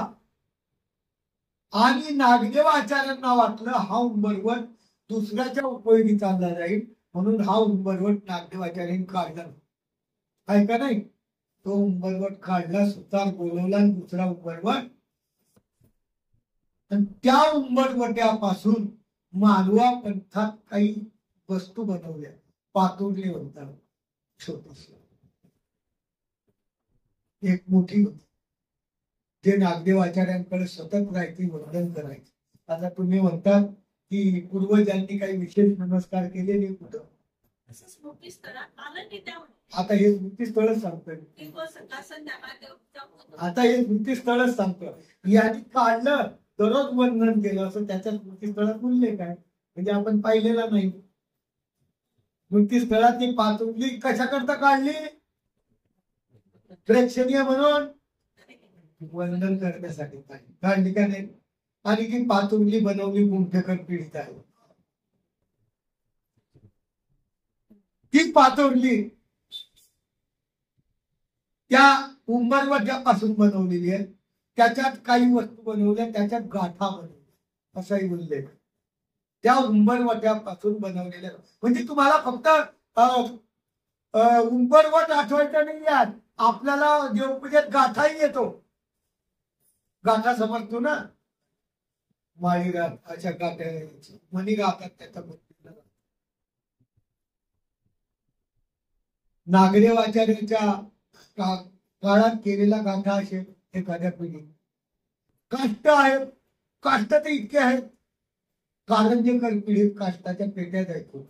A: आणि नागदेव आचार्यांना वाटलं हा उंबरवट दुसऱ्याच्या उपयोगी चालला जाईल, म्हणून हा उंबरवट नागदेव आचार्यांनी काढला. आहे का नाही, तो उंबरवट काढला, सुतार बोलवला आणि दुसरा उंबरवट. आणि त्या उंबरवट्यापासून मालवा पंथात काही वस्तू बनवल्या. पातुरले म्हणतात, छोटीशी एक मोठी होती, जे नागदेव आचार्यांकडे सतत राहायची, वंदन करायची. आता तुम्ही म्हणतात की पूर्वजांनी काही विशेष नमस्कार केले नाही कुठं. आता हे स्मृतिस्थळच सांगतोय. आता हे स्मृतिस्थळच सांगतो. यांनी काढलं, दररोज वंदन केलं, असं त्याच्या स्मृतिस्थळात उल्लेख आहे. म्हणजे आपण पाहिलेला नाही. मग ती स्थळातली पातुंगली कशाकरता काढली? प्रेक्षणीय म्हणून वंदन करण्यासाठी काढली का नाही? आणि ती पातुंगली बनवली गुंठेकर पीडित आहे. ती पातुंगली त्या उंबरवट्यापासून बनवलेली आहे. त्याच्यात काही वस्तू बनवल्या, त्याच्यात गाठा बनवल्या असाही उल्लेख. त्या उंबरवट्यापासून बनवलेल्या, म्हणजे तुम्हाला फक्त उंबरवट आठवायचं नाही यात, आपल्याला देवपूजेत गाठाही येतो. गाठा समजतो ना, माळी रात अशा गाठ्या मणी राहतात त्याच्या नागदेव आचार्यांच्या काळात केलेला गाठा असेल एखाद्या पिढी. काष्ट आहेत, काष्ट तर इतके आहेत. कारंजेकर पिढीत काष्टाच्या पेट्या द्यायचो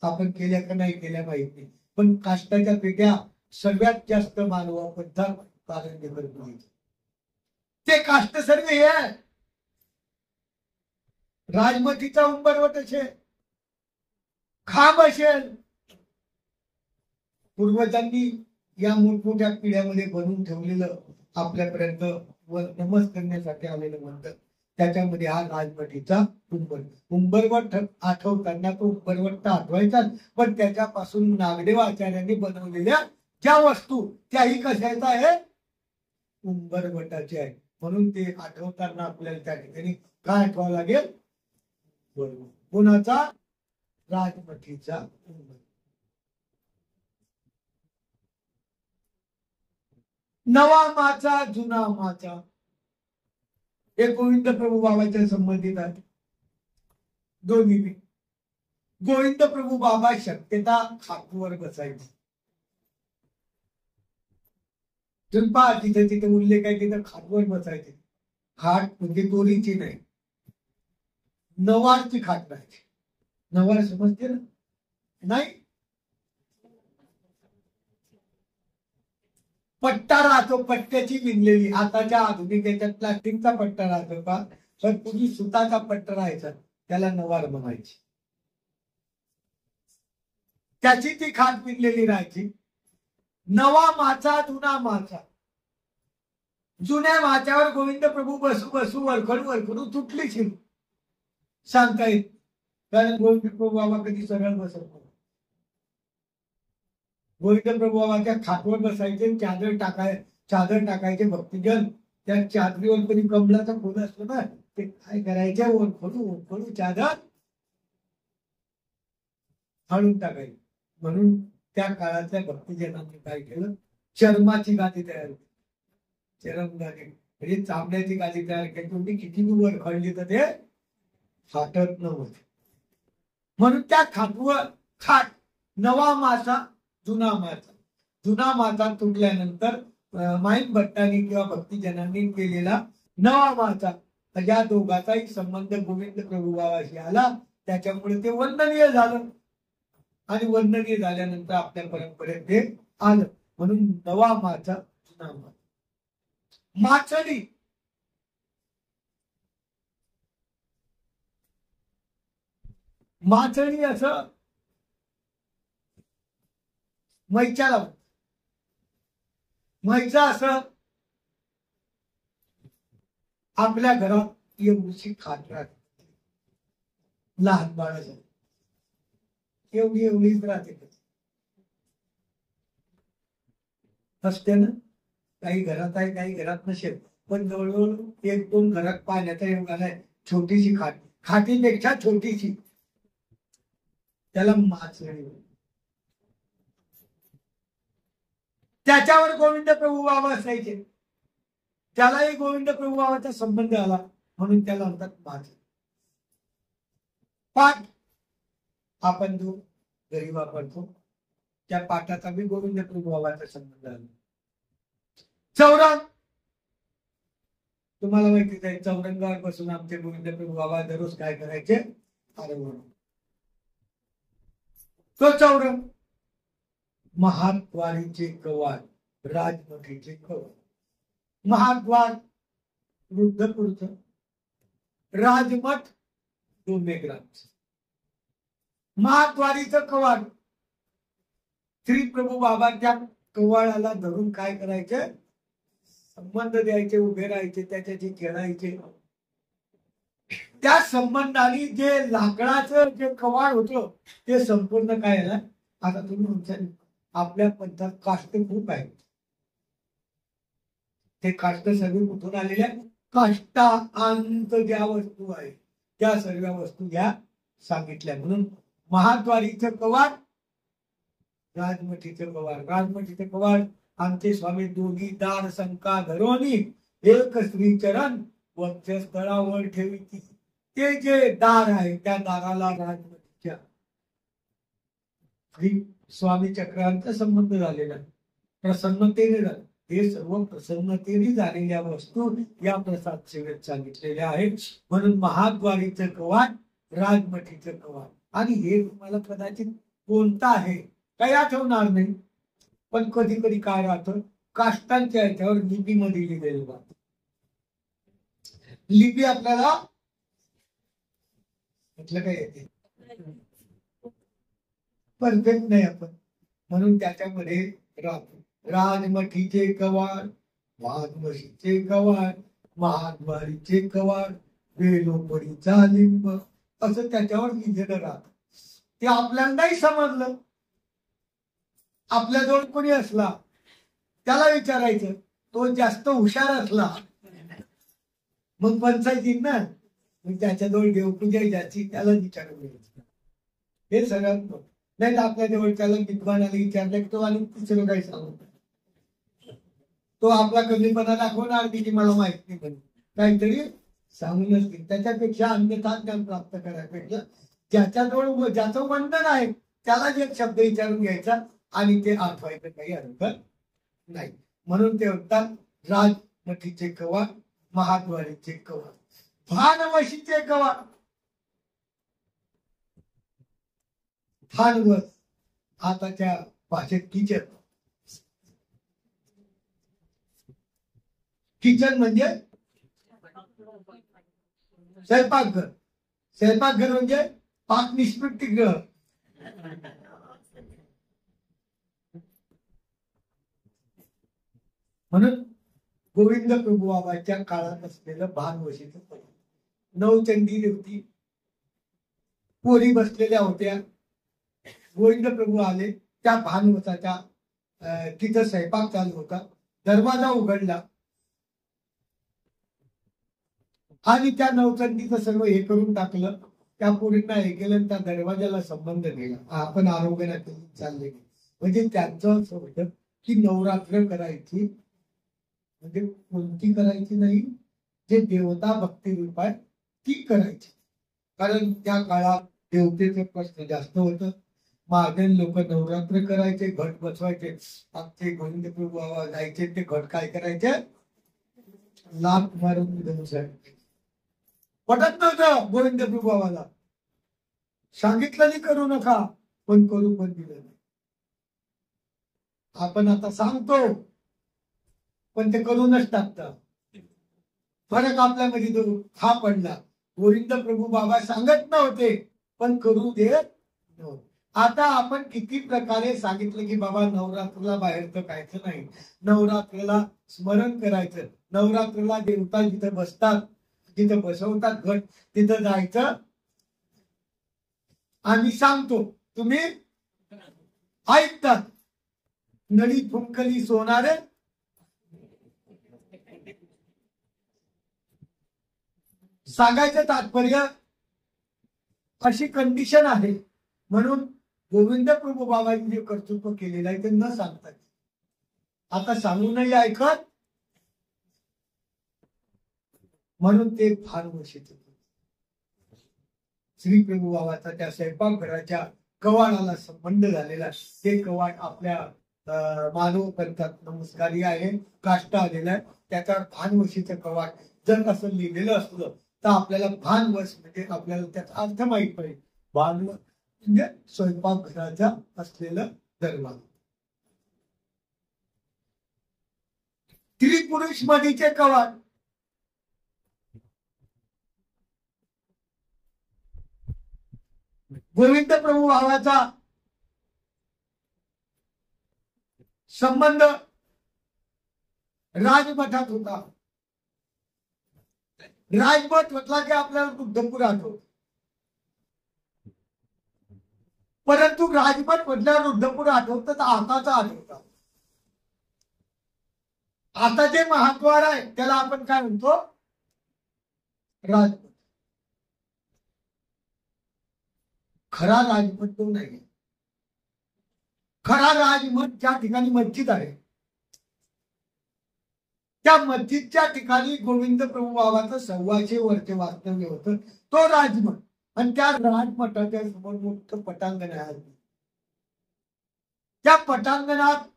A: आपण, केल्या का नाही केल्या माहित नाही, पण काष्टाच्या पेट्या सगळ्यात जास्त मानवा पद्धत कारंजेकर पिढीत. ते काष्ट सर्व हे आहे. राजमतीचा उंबरवट असेल, खांब असेल, पूर्वजांनी या मोठमोठ्या पिढ्यामध्ये बनवून ठेवलेलं आपल्यापर्यंत नमस करण्यासाठी आलेलं म्हणतात. त्याच्यामध्ये हा राजमठीचा उंबरवट आठवताना तो उंबरवट तर आठवायचा, पण त्याच्यापासून नागदेव आचार्यांनी बनवलेल्या ज्या वस्तू त्याही कशाचा आहे? उंबरवटाचे आहे. म्हणून ते आठवताना आपल्याला त्या ठिकाणी काय आठवावं लागेल? कोणाचा? राजमठीचा उंबर. नवा माचा जुना माचा हे गोविंद प्रभू बाबाच्या संबंधित आहे. दोन्ही. गोविंद प्रभू बाबा शक्यता खाटवर बसायचे. तुम्ही पहा तिथे तिथे उल्लेख आहे, तिथे खाटवर बसायचे. खाट म्हणजे दोरीची नाही, नवारची खाट राहायची. नवार समजते ना? नाही, पट्टा राहतो, पट्ट्याची विणलेली. आताच्या आधुनिक याच्यात प्लास्टिकचा पट्टा राहतो का, पण पूर्वी सुताचा पट्टा राहायचा, त्याला नवार म्हणायची. त्याची ती खाट विणलेली राहायची. नवा माचा जुना माचा. जुन्या माच्यावर गोविंद प्रभू बसू बसू वरखडू वरखडू तुटलीच सांगता येत, कारण गोविंद प्रभू बाबा कधी सरळ बसत नाही. गोविंद प्रभू बाबाच्या खाटवर बसायचे, चादर टाकायचे भक्तजन. त्या चादरीवर कधी कमलाचा फुल असतो ना, ते काय करायचे, ओरखडू चादर फाडून टाकायची. म्हणून त्या काळातल्या भक्तजनांनी काय केलं? चर्माची गादी तयार केली. चरम गादी म्हणजे चामड्याची गादी तयार केली. किती वर खळली तर ते फाटत नव्हते. म्हणून त्या खाटवर खाट नवा मासा जुना माचा. जुना माचा तुटल्यानंतर माईन भट्टांनी किंवा भक्तीजनांनी केलेला नवा माचा, या दोघांचाही संबंध गोविंद प्रभू बाबाशी आला. त्याच्यामुळे ते वंदनीय झालं, आणि वंदनीय झाल्यानंतर आपल्या परंपरेत ते आलं. म्हणून नवा माचा जुना माचा. माचडी. माचडी असं मैच्याला, मैचा असं आपल्या घरात एवढीशी खाट राहते, लहान बाळाचं एवढीच राहते. असते ना, काही घरात आहे काही घरात नसेल, पण जवळजवळ 1-2 घरात पाण्याचा एवढा आहे. छोटीशी खाट, खाटीपेक्षा छोटीशी, त्याला माचडी. त्याच्यावर गोविंद प्रभू बाबा असायचे. त्यालाही गोविंद प्रभू बाबाचा संबंध आला, म्हणून त्याला म्हणतात माचडी. पाठ आपण जो घरी वापरतो, त्या पाठाचा बी गोविंद प्रभू बाबाचा संबंध आला. चौरंग तुम्हाला माहितीच आहे. चौरंगावर बसून आमचे गोविंद प्रभू बाबा दररोज काय करायचे? आरवण. तो चौरंग महाद्वारीचे कवाड, राजमठीचे कवाड. महाद्वार रुद्रपूरचं, राजमठ डोंबेग्रामचं. महाद्वारीचं कवाड श्री प्रभू बाबांच्या कवाडाला धरून काय करायचे, संबंध द्यायचे, उभे राहायचे, त्याच्याशी खेळायचे. त्या संबंधाने जे लाकडाचं जे कवाड होतं ते संपूर्ण काय आहे ना, आता तुम्ही म्हणता आपल्या पंथात काष्ट खूप आहे, ते काष्ट सगळे कुठून आलेल्या, काष्टांत ज्या वस्तू आहे त्या सर्व वस्तू घ्या सांगितल्या. म्हणून महाद्वारीचं कवाड, राजमठीचं कवाड. राजमठीचं कवाड आमचे स्वामी दोघी दार संका धरोनी एक श्रीचरण वक्षस्थळावर ठेविती. ते जे दार आहे त्या दाराला राजमठीच्या श्री स्वामी चक्रांचा संबंध झालेला, प्रसन्नतेने झाला. हे सर्व प्रसन्नतेने झालेल्या वस्तू या प्रसाद सेवेत सांगितलेल्या आहेत. म्हणून महाद्वारीचं कवाड, राजमठीचं कवाड. आणि हे तुम्हाला कदाचित कोणतं आहे काही आठवणार नाही, पण कधी कधी काय राहतं, काष्टांच्या याच्यावर लिपीमध्ये लिहिलेलं राहतं. लिपी आपल्याला म्हटलं काय येते, परफेक्ट नाही आपण, म्हणून त्याच्यामध्ये राहतो राजमठीचे कवाड, वाघमशीचे कवाड, महाद्वारीचे कवाड, वेलोपरीचा लिंब, असं त्याच्यावर लिहिलेलं राहत. ते आपल्याला नाही समजलं, आपल्याजवळ कोणी असला त्याला विचारायचं, तो जास्त हुशार असला मग पंचायतीन ना, मग त्याच्याजवळ देवपूजा जायची, त्याला विचारून घ्यायचं. हे सगळ्यात नाही तर आपल्या जवळ त्याला विद्वानाला विचारलं की तो आणि दुसरं काही सांगू, तो आपला कमीपणा दाखवणार की मला माहित नाही म्हणून काहीतरी सांगूनच घेईल. त्याच्यापेक्षा अन्यथा ज्ञान प्राप्त करायपेक्षा ज्याच्याजवळ ज्याचं वर्णन आहे त्याला जे शब्द विचारून घ्यायचा आणि ते आठवायचं काही अर्थ नाही. म्हणून ते म्हणतात राजमठीचे कवाड, महाद्वारीचे कवाड, भानवशीचे कवाड. भानवस आताच्या भाषेत किचन, किचन म्हणजे स्वयंपाकघर, स्वयंपाकघर म्हणजे पाक निष्पत्तीगृह. म्हणून गोविंद प्रभू बाबाच्या काळात असलेलं भानवशीचं पद, नवचंडी देवती पोरी बसलेल्या होत्या, गोविंद प्रभू आले, त्या भानवसाच्या तिथं स्वयंपाक चालू होता, दरवाजा उघडला आणि त्या नवचंडीचं सर्व हे करून टाकलं, त्या पोरींना हे केलं, त्या दरवाजाला संबंध दिला, आपण आरोग्याला चालले. म्हणजे त्यांचं असं होतं की नवरात्र करायची म्हणजे कोणती करायची नाही, जे देवता भक्ती रूप आहे ती करायची. कारण त्या काळात देवतेचं प्रश्न जास्त होतं. महाजन लोक नवरात्र करायचे, घट बसवायचे. आमचे गोविंद प्रभू बाबा जायचे, ते घट काय करायचे, लाख मारून जायचे. पटत नव्हतं गोविंद प्रभू बाबाला, सांगितलं नाही करू नका, पण करू पण दिलं नाही. आपण आता सांगतो पण ते करूनच टाकतात. फरक आपल्यामध्ये जो हा पडला, गोविंद प्रभू बाबा सांगत नव्हते पण करू देत नव्हते. आता आपण किती प्रकारे सांगितलं की बाबा नवरात्रीला बाहेरचं खायचं नाही, नवरात्रीला स्मरण करायचं, नवरात्रीला देवता जिथं बसतात, जिथं बसवतात घट, तिथं जायचं. आम्ही सांगतो, तुम्ही ऐकतात. नळी फुंकली सोनारे, सांगायचं तात्पर्य अशी कंडिशन आहे. म्हणून गोविंद प्रभू बाबांनी जे कर्तृत्व केलेलं आहे ते न सांगतात, आता सांगूनही ऐकत, म्हणून ते फार वर्षित श्री प्रभू बाबाचा त्या स्वयंपाकघराच्या कवाडाला संबंध झालेला. ते कवाड आपल्या मानव पंथात नमस्कारी आहे, काष्ट आलेला आहे, त्याच्यावर भानवशीचं कवाड जर असं लिहिलेलं असलं तर आपल्याला भानवश म्हणजे आपल्याला त्याचा अर्थ माहित पाहिजे. भानवश म्हणजे स्वयंपाकघराचा असलेलं दरवाजा. त्रिपुरुष मधीचे कवाड, गोविंद प्रभू बाबाचा संबंध राजमठात होता. राजमठ म्हटला की आपल्याला रुद्रपूर आठवत, परंतु राजमठ म्हटल्यावर रुद्रपूर आठवत तर आताचा आठवता. आता जे महाद्वार आहे त्याला आपण काय म्हणतो, राजमठ. खरा राजमठ तो नाही. खरा राजमठ ज्या ठिकाणी मस्जिद आहे त्या मस्जिदच्या ठिकाणी गोविंद प्रभू बाबाचं 125 वर्ष वास्तव्य होतं, तो राजमठ. आणि त्या राजमठाच्या समोर मोठं पटांगण आहे. त्या पटांगणात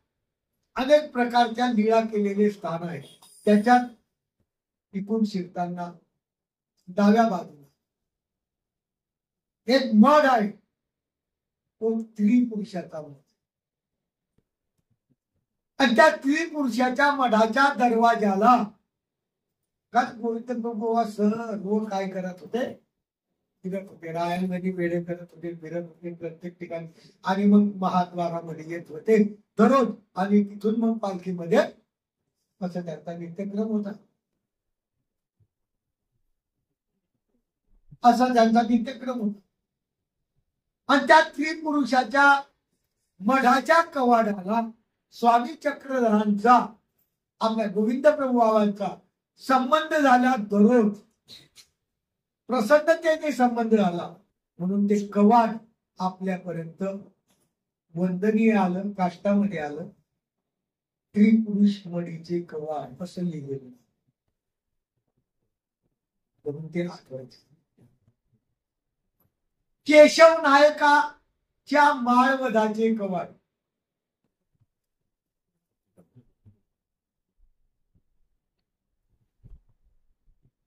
A: अनेक प्रकारच्या लीळा केलेले स्थान आहे. त्याच्यात टिकून शिरताना डाव्या बाजूला एक मठ आहे, तो स्त्री पुरुषाचा मठ. आणि त्या स्त्री पुरुषाच्या मठाच्या दरवाजाला गोविंद प्रभू सर्व काय करत होते, फिरत होते. रायांमध्ये वेळे करत होते, फिरत होते प्रत्येक ठिकाणी. आणि मग महाद्वारामध्ये येत होते दररोज. आणि तिथून मग पालखीमध्ये असं त्यांचा नित्यक्रम होता. असा त्यांचा नित्यक्रम होता. आणि त्या स्त्री पुरुषाच्या मठाच्या कवाडाला स्वामी चक्रधरांचा आपल्या गोविंद प्रभू बाबांचा संबंध झाला. दररोज प्रसन्नतेने संबंध झाला म्हणून ते कवाड आपल्यापर्यंत वंदनीय आलं, काष्टामध्ये आलं. स्त्री पुरुष मडीचे कवाड असं लिहिलेलं म्हणून ते आठवायचे. केशव नायकाच्या माळवधाचे कवाड.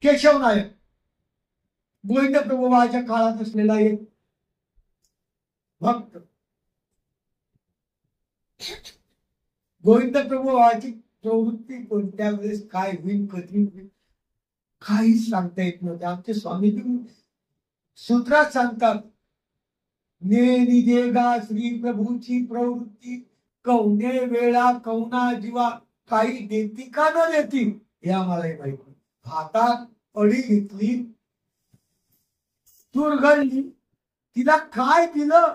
A: केशव नायक गोविंद प्रभूबाच्या काळात असलेला एक भक्त. गोविंद प्रभूबाची प्रवृत्ती कोणत्या वेळेस काय होईल, कधी होईल, काहीच सांगता येत नव्हते. आमचे स्वामीजी सूत्रात सांगतात, ने देगा श्री प्रभूची प्रवृत्ती कवने वेळा कवना जीवा, काही देती का न देती हे आम्हालाही माहिती. हातात अडी घेतली, चुरगळली, तिला काय दिलं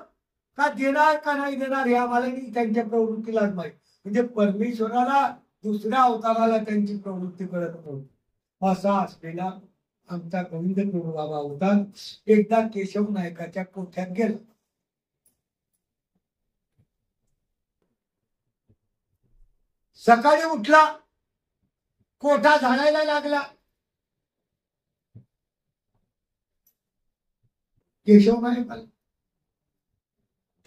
A: का देणार का नाही देणार हे आम्हाला त्यांच्या प्रवृत्तीलाच माहिती. म्हणजे परमेश्वराला दुसऱ्या अवताराला त्यांची प्रवृत्ती कळत नव्हती. असा असलेला आमचा गोविंद प्रभू बाबा होता. एकदा केशव नायकाच्या कोठ्यात गेला. सकाळी उठला, कोठा झाडायला लागला. केशव नायक आला.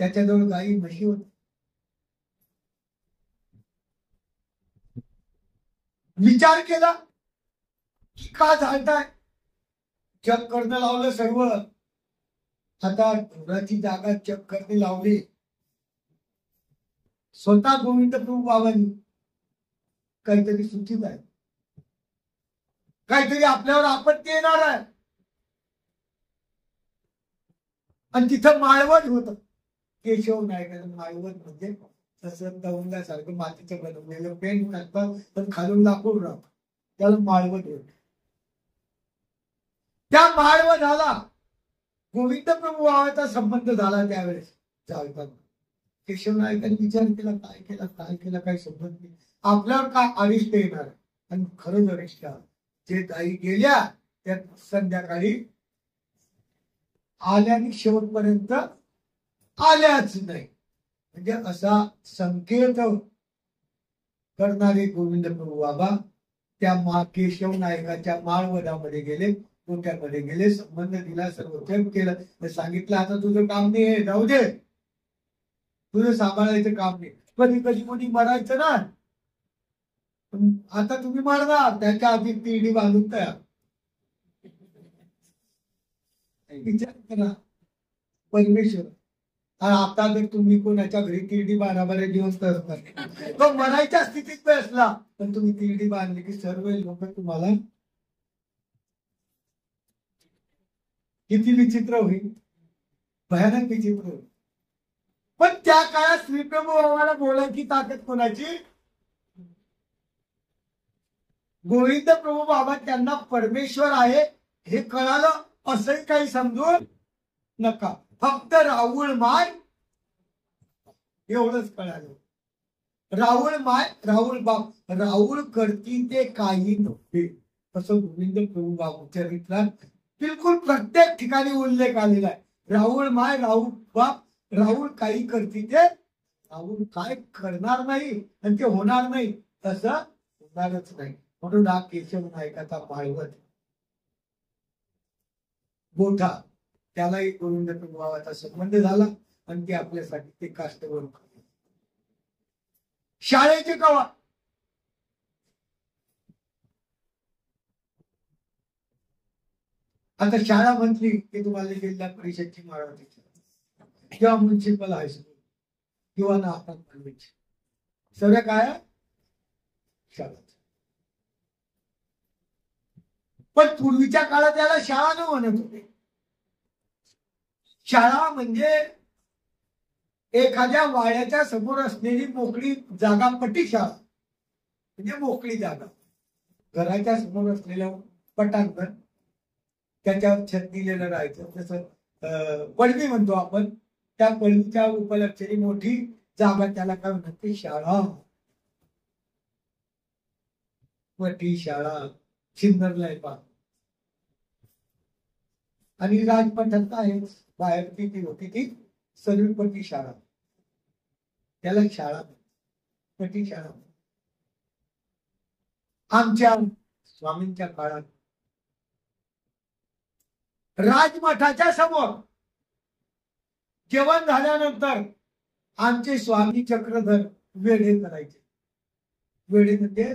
A: त्याच्याजवळ गाई म्हशी होती. विचार केला की का झाडताय, चक करणं लावलं सर्व. आता ढोराची जागा चक करणे लावली. स्वतः गोविंद प्रभू बाबांनी काहीतरी सूचित आहे, काहीतरी आपल्यावर आपत्ती येणार आहे. आणि तिथं माळवट होत. केशव नायकाचं माळवट म्हणजे तसं दवंगासारखं मातीचं बनवलेलं पेंट टाकतात, पण खालून लाकूड राहत, त्याला माळवट होत. त्या माळवटाला गोविंद प्रभू बाबाचा संबंध झाला. त्यावेळेस चालताना केशव नायकांनी विचार केला, काय केला काय केला काही संबंध नाही, आपल्यावर काय अरिष्ट येणार. आणि खरंच अरिष्ट जे गाई गेल्या त्या संध्याकाळी आल्याने शेवटपर्यंत आल्याच नाही. म्हणजे असा संकेत करणारे गोविंद प्रभू बाबा त्या केशव नायकाच्या माळवडामध्ये गेले, कोट्यामध्ये गेले, संबंध दिला, सर्व केलं. सांगितलं आता तुझं काम नाही, जाऊ दे, तुझं सांभाळायचं काम नाही. कधी कधी कोणी मरायचं ना, आता तुम्ही मारणार, त्याच्या आधी तिरडी बांधून तयार. विचार करा परमेश्वर. आता जर तुम्ही कोणाच्या घरी तिरडी बांधाबारे जिवंत असतात, तो मरायच्या स्थितीत असला पण तुम्ही तिरडी बांधली की सर्व लोक तुम्हाला किती विचित्र होईल, भयानक विचित्र होईल. पण त्या काळात श्रीप्रभू बाबाला बोलायची ताकद कोणाची? गोविंद प्रभू बाबा त्यांना परमेश्वर आहे हे कळालं असंही काही समजू नका, फक्त राहुळ माय एवढंच कळालं. राहुळ माय, राहुळ बाप, राहुळ करती ते काही नव्हते असं गोविंद प्रभू बाबू चरित्रात बिलकुल प्रत्येक ठिकाणी उल्लेख आलेला आहे. राहुळ माय, राहुळ बाप, राहुळ काही करती ते, राहुळ काय करणार नाही आणि ते होणार नाही तसं होणारच नाही. म्हणून हा केशव नायकाचा माळवत मोठा त्यालाही गोविंद प्रभू बाबाचा संबंध झाला आणि ते आपल्यासाठी ते काष्टवर शाळेचे कवा. आता शाळा म्हटली की तुम्हाला जिल्हा परिषदची माळवती किंवा म्युन्सिपल हायस्कूल किंवा नागपूर कॉलेज सगळं काय शाळा. पण पूर्वीच्या काळात त्याला शाळा न म्हणत होते. शाळा म्हणजे एखाद्या वाड्याच्या समोर असलेली मोकळी जागा, पटीशाळा म्हणजे मोकळी जागा, घराच्या समोर असलेलं पटांगण, त्याच्यावर छत दिलेलं राहायचं, जसं पडवी म्हणतो आपण, त्या पडवीच्या उपलक्षणी मोठी जागा त्याला काय म्हणते? शाळा. पटी शाळा सिन्नरला आहे पहा. आणि राजपथात आहे बाहेर ती होती ती सर्वपती शाळा, त्याला शाळा पटी शाळा. आमच्या स्वामींच्या काळात राजमठाच्या समोर जेवण झाल्यानंतर आमचे स्वामी चक्रधर वेढे करायचे. वेढे म्हणजे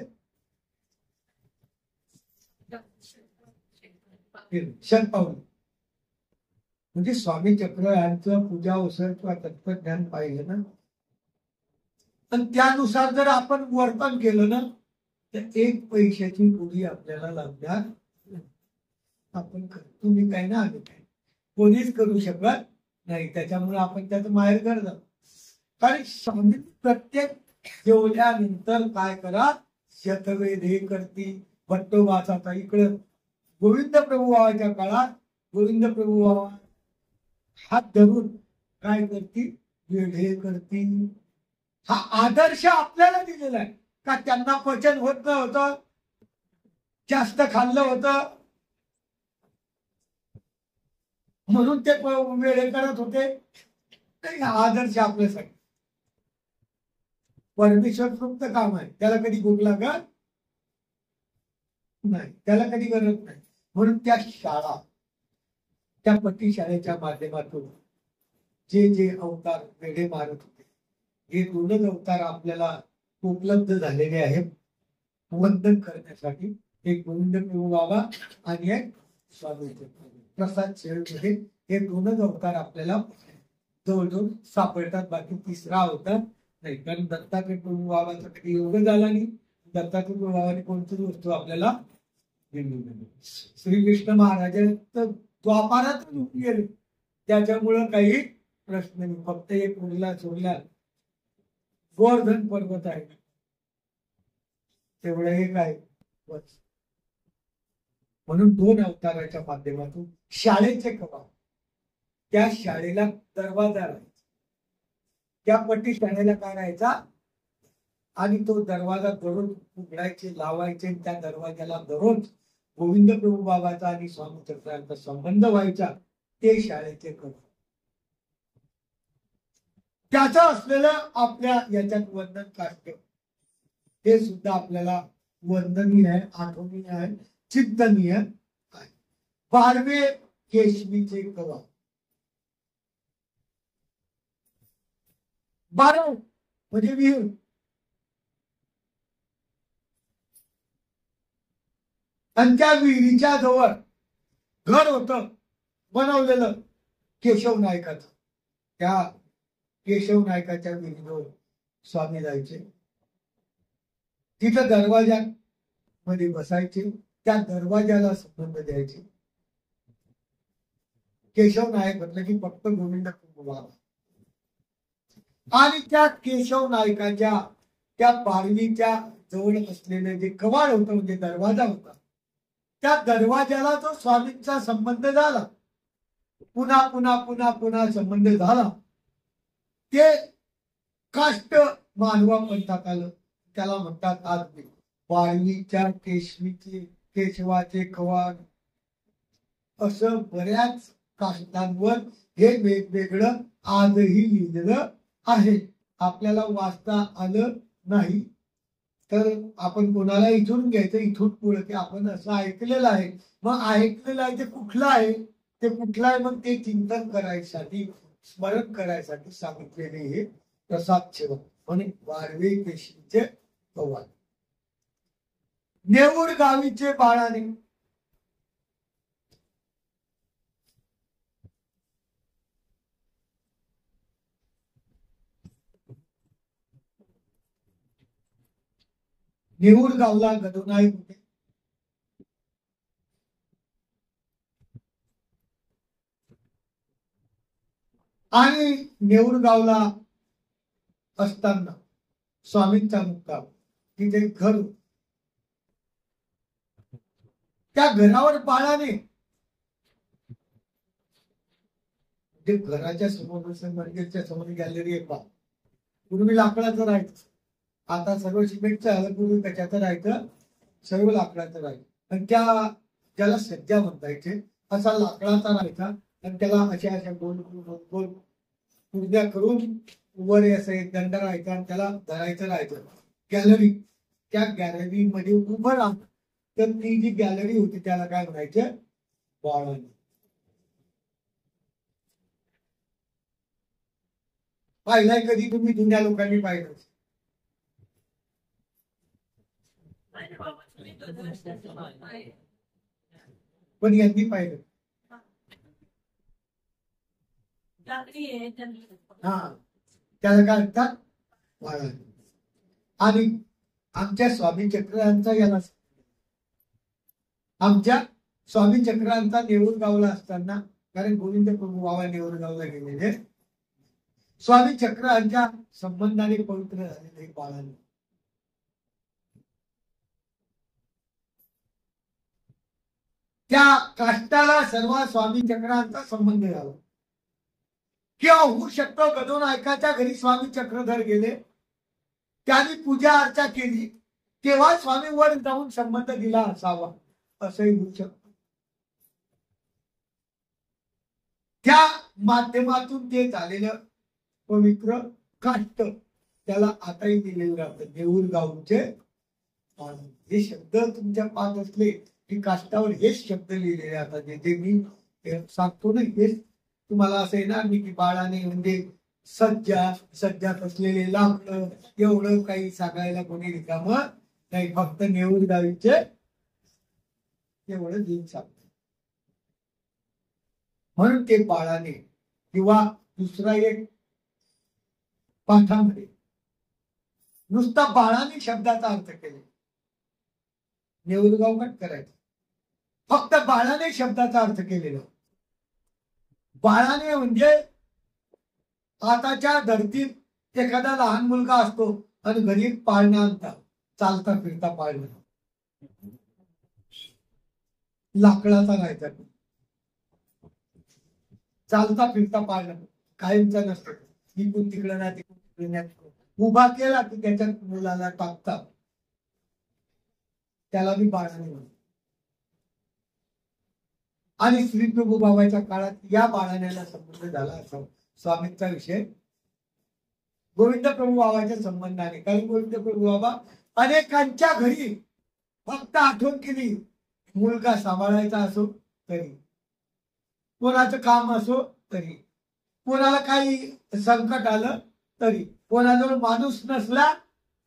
A: शतपावली, म्हणजे स्वामी चक्र यांचं पूजा उसळ किंवा तत्वज्ञान पाहिलं ना, पण त्यानुसार जर आपण वर्तन केलं ना तर एक पैशाची गोळी आपल्याला लागणार. आपण तुम्ही काय ना आम्ही काय कोणीच करू शकत नाही. त्याच्यामुळे आपण त्याचं माहेर घर जातो. कारण स्वामी प्रत्येक जेवल्यानंतर काय करा? शतवेद हे करती भट्टोबाचा. इकडं गोविंद प्रभू बाबाच्या काळात गोविंद प्रभू बाबा हात धरून काय करतील? वेढे करतील. हा आदर्श आपल्याला दिलेला आहे का? त्यांना पचन होत नव्हतं, जास्त खाल्लं होतं म्हणून ते वेढे करत होते. हा आदर्श आपल्यासाठी. परमेश्वर तृप्त काम आहे, त्याला कधी भूक लागत नाही, त्याला कधी गरज नाही. म्हणून त्या शाळा, त्या पट्टी शाळेच्या माध्यमातून जे जे अवतार वेढे मारत होते, हे दोनच अवतार आपल्याला उपलब्ध झालेले आहेत वंदन करण्यासाठी. एक गोविंद प्रभू बाबा आणि एक स्वामी प्रसाद शेळमध्ये हे दोनच अवतार आपल्याला जवळजवळ सापडतात. बाकी तिसरा अवतार नाही, कारण दत्तात्रय प्रभू बाबाचा कधी योग झाला नाही. दत्तात्रय प्रभू बाबाने कोणतीच वस्तू आपल्याला दिली नाही. श्रीकृष्ण महाराज तर द्वापारात गेले, त्याच्यामुळं काही प्रश्न नाही. फक्त एक उरला सोडला गोवर्धन पर्वत आहे, तेवढं हे काय. म्हणून दोन अवताराच्या माध्यमातून शाळेचे कवा, त्या शाळेला दरवाजा राहायचा, त्या पट्टी शाळेला काय राहायचा, आणि तो दरवाजा दररोज उघडायचे लावायचे. त्या दरवाजाला दररोज गोविंद प्रभू बाबाचा आणि स्वामी चक्रांचा संबंध व्हायचा. ते शाळेचे कवा. त्याचं असलेलं आपल्या याच्यात वंदन काष्ट हे सुद्धा आपल्याला वंदनीय आहे, आठवणीय आहे, चिंतनीय आहे. 12वे केशवीचे कवा. 12 म्हणजे विहीर. आणि त्या विहिरीच्या जवळ घर होतं बनवलेलं केशव नायकाचं. त्या केशव नायकाच्या विहिरीवर स्वामी जायचे, तिथं दरवाजा मध्ये बसायचे, त्या दरवाजाला संबंध द्यायचे. केशव नायक म्हटलं की फक्त गोविंद प्रभू बाबा. आणि त्या केशव नायकाच्या त्या बारवीच्या जवळ असलेलं जे कवाड होतं म्हणजे दरवाजा होता, त्या दरवाजाला जो स्वामींचा संबंध झाला, पुन्हा पुन्हा पुन्हा पुन्हा संबंध झाला, ते काष्ट मानवा पंथात आलं. त्याला म्हणतात आज बारवीच्या केशवाचे कवाड. असं बऱ्याच काष्टांवर हे वेगवेगळं आजही लिहिलेलं आहे. आपल्याला वाचता आलं नाही तर आपण कोणाला इथून घ्यायचं, इथून पुढे की आपण असं ऐकलेलं आहे. मग ऐकलेलं आहे ते कुठलं आहे, ते कुठलं आहे, मग ते चिंतन करायसाठी, स्मरण करायसाठी सांगितलेले हे प्रसाद सेवक म्हणून बारवे केशवीचे कवाड. नेऊर गावीचे बाळाने. नेऊर गावला गदोनायक होते. आणि नेऊर गावला असताना स्वामींचा मुक्काम, तिथे घर, त्या घरावर बाळाने, ते घराच्या समोर मंदिरच्या समोर गॅलरी आहे पहा, पूर्वी लाकडाचं राहायचं, आता सर्व सिमेंटचं आलं, पूर्वी कशाचं राहायचं, सर्व लाकडाचं राहायचं. आणि त्या ज्याला सज्जा म्हणता येते असा लाकडाचा राहायचा आणि त्याला अशा अशा गोल गोल गोल पूजा करून वर असं एक दंड राहायचा आणि त्याला धरायचं राहायचं. गॅलरी, त्या गॅलरी मध्ये उभं राहत, तर ती जी गॅलरी होती त्याला काय म्हणायचं, बाळाने. पाहिलाय कधी तुम्ही? जुन्या लोकांनी पाहिलं पण यांनी पाहिलं. हा, त्याला काय म्हणतात, बाळाने. आणि आमच्या स्वामी चक्रांचा याला, आमच्या स्वामी चक्रांचा नेऊर गावला असताना, कारण गोविंद प्रभू बाबा नेऊर गावला गेलेले, स्वामी चक्रांच्या संबंधाने पवित्र झालेले बाळाने. त्या काष्टाला सर्व स्वामी चक्रांचा संबंध झाला. किंवा होऊ शकतो गदोनायकाच्या घरी स्वामी चक्रधर गेले, त्यांनी पूजा अर्चा केली, तेव्हा स्वामी वर जाऊन संबंध दिला असावा, असंही होऊ शकतं. त्या माध्यमातून ते झालेलं पवित्र काष्ट त्याला आताही दिलेलं राहतं, नेऊर गावचे. हे शब्द तुमच्या पाठ असले की काष्टावर हेच शब्द लिहिलेले आता, जे मी सांगतो ना, हेच तुम्हाला असं येणार नाही की बाळाने म्हणजे सज्जात असलेले लाकड, एवढं काही सांगायला कोणी रिकामं नाही. फक्त नेऊर गावीचे एवढं दिन सांगतो. म्हणून ते बाळाने, किंवा दुसरा एक पाठामध्ये नुसता बाळाने शब्दाचा अर्थ केले, नेऊरगाव कट करायचं, फक्त बाळाने शब्दाचा अर्थ केलेला. बाळाने म्हणजे आताच्या धर्तीत एखादा लहान मुलगा असतो आणि घरी पाळणा आणतात, चालता फिरता पाळणं, लाकडाचा राहायचा, चालता फिरता पाळणं, कायमचा नसतो. इकडून तिकडे ना तिकडे उभा केला की त्याच्यात मुलाला टाकतात, त्याला मी बाळाने म्हणतो. आणि श्री प्रभू बाबाच्या काळात या बाळाण्याला संबंध झाला असा स्वामींचा विषय गोविंद प्रभू बाबाच्या संबंधाने. कारण गोविंद प्रभू बाबा अनेकांच्या घरी फक्त आठवण केली, मुलगा सांभाळायचा असो तरी, कोणाचं काम असो तरी, कोणाला काही संकट आलं तरी, कोणाजवळ माणूस नसला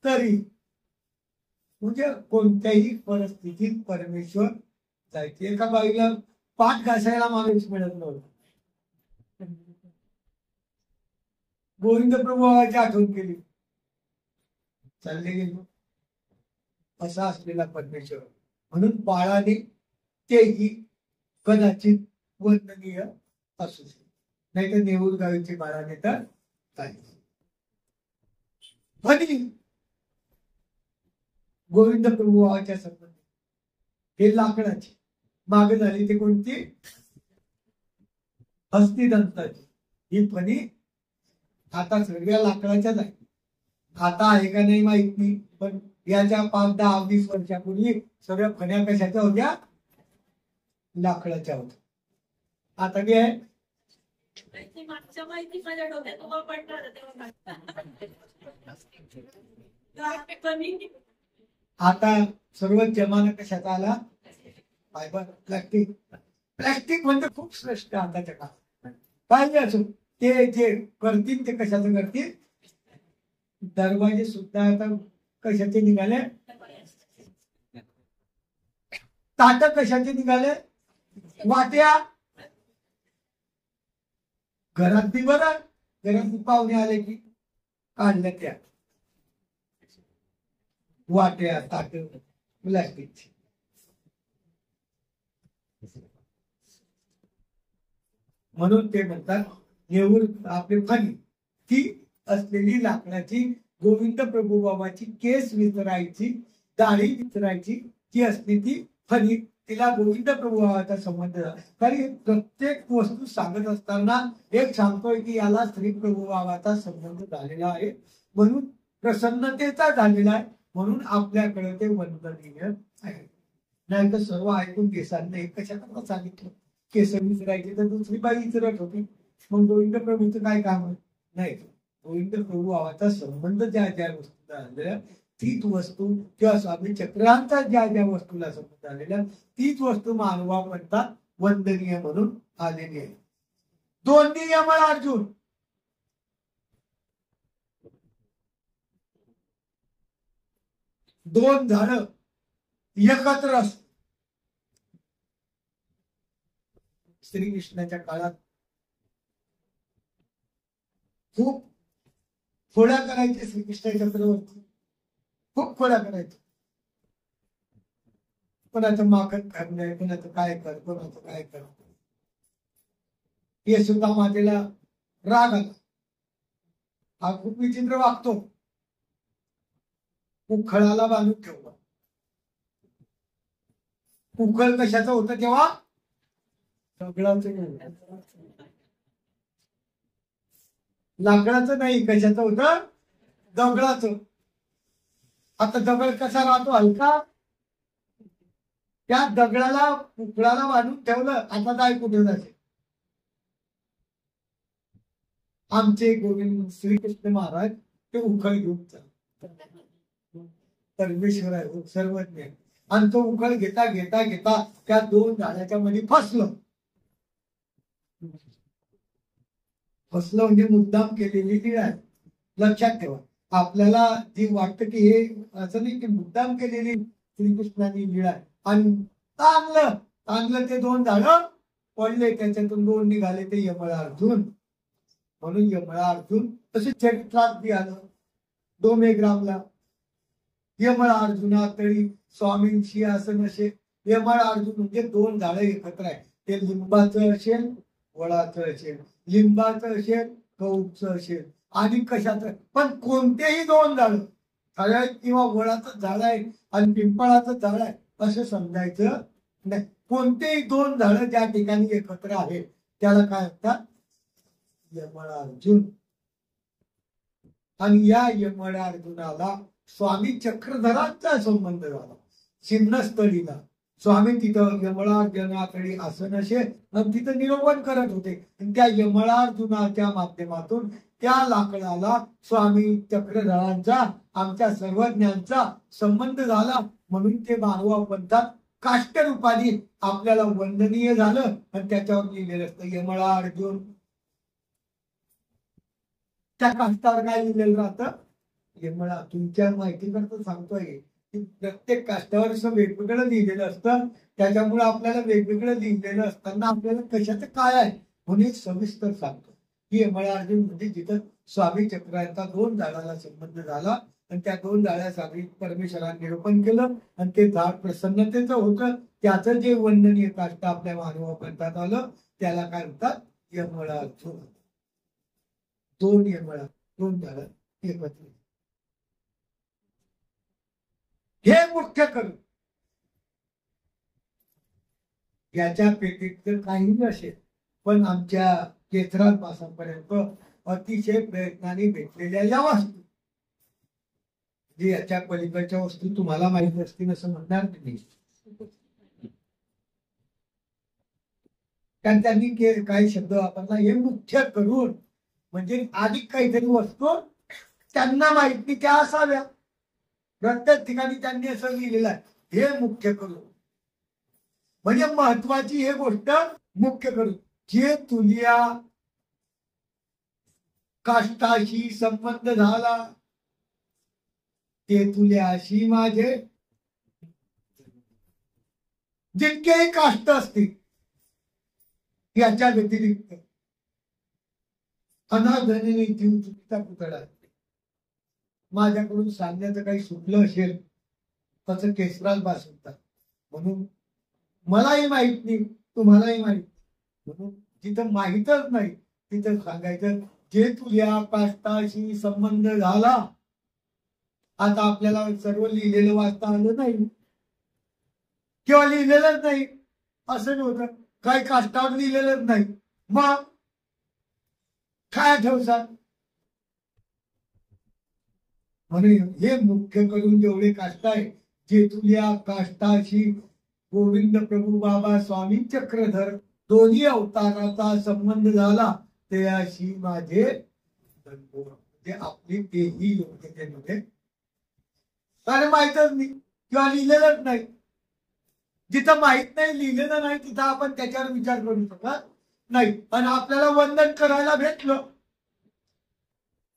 A: तरी, म्हणजे कोणत्याही परिस्थितीत परमेश्वर जायचे. एका बाईला पाठ घासायला माणूस मिळत नव्हता, गोविंद प्रभूची आठवण केली, चालले गेलो. असा असलेला परमेश्वर म्हणून बाळाने तेही कदाचित वर्णनीय असू शकते, नाही तर नेऊर गावीचे बाळाने तर काही. फणी गोविंद प्रभूच्या संबंधी हे लाकडाची मागे झाली ते कोणती हस्तिदंताची ही फणी आता सगळ्या लाकडाच्याच आहे. आता आहे का नाही माहित नाही, पण याच्या 5-10-20 वर्षापूर्वी सगळ्या फण्या कशाच्या होत्या लाकडाच्या होत्या. आता काय आहे आता सर्व जमाना कशाचा आला फायबर प्लॅस्टिक. प्लॅस्टिक म्हणजे खूप श्रेष्ठ आताच्या काळात पाहिजे असो ते जे करतील ते कशाचं करतील. दरवाजे सुद्धा आता कशाचे निघाले ताट कशाचे निघाले वाट्या. घरात बी बरं घरात पाहुणे आले की काढल्या त्या वाट्या ताट प्लॅस्टिकची. म्हणून ते म्हणतात नेऊर आपली फणी ती असलेली लाकडाची गोविंद प्रभू बाबाची केस विसरायची दाढी विसरायची ती असली ती फणी तिला गोविंद प्रभू बाबाचा संबंध झाला. कारण प्रत्येक वस्तू सांगत असताना एक सांगतोय की याला श्री प्रभू बाबाचा संबंध झालेला आहे म्हणून प्रसन्नतेचा झालेला आहे म्हणून आपल्याकडे ते वंदनीय आहे. नाही तर सर्व ऐकून केसांनी कशाकरता सांगितलं केस विसरायचे तर दुसरी बाई विसरत होती मग गोविंद प्रभूचं काय काम आहे. नाही गोविंद प्रभू बाबाचा संबंध ज्या ज्या वस्तूला आलेल्या तीच वस्तू किंवा स्वामी चक्रांचा ज्या ज्या वस्तूला संबंध आलेल्या तीच वस्तू मानवा म्हणतात वंदनीय म्हणून आलेली आहे. दोन्ही यमळ अर्जुन दोन झाड एकत्र असत. श्रीकृष्णाच्या काळात खूप खोड्या करायचे श्रीकृष्णाच्या चक्रवर्ती खूप खोड्या करायचे. कोणाचं माखन करणे कोणाचं काय कर कोणाचं काय कर. यशोदा मातेला राग आला हा खूप विचित्र वागतो. उखळाला बांधून ठेवला. उखळ कशाचं होतं तेव्हा दगडाचं लाकडाचं नाही कशाचं होतं दगडाचं. आता दगड कसा राहतो हलका त्या दगडाला उखळाला बांधून ठेवलं. आता काय कुठे जायचे. आमचे गोविंद श्रीकृष्ण महाराज ते उखळ घेऊन परमेश्वर आहे सर्वज्ञ आणि तो उखळ घेता घेता घेता त्या दोन झाडाच्या मध्ये फसलं म्हणजे मुद्दाम केलेली लीळा आहे. लक्षात ठेवा आपल्याला जी वाटतं की हे असं नाही की मुद्दाम केलेली श्रीकृष्णाने लीळा आहे. आणि ताणलं ते दोन झाडं पडले त्याच्यातून दोन निघाले ते यमळा अर्जुन. म्हणून यमळा अर्जुन तसे चरित्रात बी आलं डोमेग्रामला यमळा अर्जुना तळी स्वामींशी असं नसे. यमळा अर्जुन म्हणजे दोन झाडं एकत्र आहे. ते लिंबाचं असेल वडाचं असेल लिंबाचं असेल कौचं असेल आणि कशाचं पण कोणतेही दोन झाडं हळद किंवा वडाचं झाड आहे आणि पिंपळाचं झाड आहे असं समजायचं नाही. कोणतेही दोन झाडं ज्या ठिकाणी एकत्र आहेत त्याला काय म्हणतात यमळा अर्जुन. आणि या यमळा अर्जुनाला स्वामी चक्रधरांचा संबंध झाला. सिंहस्थळीला स्वामी तिथं यमळार्जुनाकडे आसन असेल आणि तिथं निरोपण करत होते. त्या यमळार्जुनाच्या माध्यमातून त्या लाकडाला स्वामी चक्रधरांचा आमच्या सर्वज्ञांचा संबंध झाला म्हणून ते मानवा पंथात काष्ट रूपाने आपल्याला वंदनीय झालं. आणि त्याच्यावर लिहिलेलं असतं यमळा अर्जुन. त्या काष्टावर काय लिहिलेलं राहतं यमळा. तुमच्या माहिती करता सांगतोय प्रत्येक काष्टावर असं वेगवेगळं लिहिलेलं असतं. त्याच्यामुळे आपल्याला वेगवेगळं लिहिलेलं असताना आपल्याला कशाचं काय आहे म्हणून एक सविस्तर सांगतो की यमळा अर्जुन म्हणजे जिथं स्वामी चक्रांचा दोन झाडाला संबंध झाला आणि त्या दोन झाडासाठी परमेश्वराने निरूपण केलं आणि ते झाड प्रसन्नतेचं होतं. त्याचं जे वंदनीय काष्ट आपल्या मानवा पंथात आलं त्याला काय म्हणतात यमळा अर्जुन. दोन यमळा दोन झाड एकत्र. हे मुख्य करू. याच्या पेटीत तर काही असेल, पण आमच्या केसरापासूनपर्यंत अतिशय प्रयत्नाने भेटलेल्या या वस्तू, जे याच्या पलीकडच्या वस्तू तुम्हाला माहित असतील असं म्हणणार नाही. कारण त्यांनी काही शब्द वापरला, हे मुख्य करून, म्हणजे अधिक काहीतरी वस्तू त्यांना माहिती त्या असाव्या. प्रत्येक ठिकाणी त्यांनी असं लिहिलेलं आहे, हे मुख्य करून. म्हणजे महत्वाची हे गोष्ट मुख्य करून, जे तुझ्या काष्टाशी संबंध झाला ते तुल्याशी माझे जितकेही काष्ट असतील याच्या व्यतिरिक्त अनादरणे जीव चुकीचा पुतळा, माझ्याकडून सांगण्याचं काही सुटलं असेल तसं केसराल भासवतात. म्हणून मलाही माहित नाही, तुम्हालाही माहित, म्हणून जिथं माहीतच नाही तिथं सांगायचं, जे तुझ्या काष्टाशी संबंध झाला. आता आपल्याला सर्व लिहिलेलं वाचता आलं नाही किंवा लिहिलेलंच नाही असं नव्हतं, काही काष्टावर लिहिलेलंच नाही, मग काय ठेवतात. म्हणून हे मुख्य करून जेवढे काष्ट आहे, जे तुझ्या काष्टाशी गोविंद प्रभू बाबा स्वामी चक्रधर दोन्ही अवताराचा संबंध झाला त्याशी माझे म्हणजे आपली तेही योग्यतेमध्ये, कारण माहितच नाही किंवा लिहिलेलंच नाही. जिथं माहित नाही, लिहिलेलं नाही, तिथं आपण त्याच्यावर विचार करू शकत नाही. आणि आपल्याला वंदन करायला भेटलं,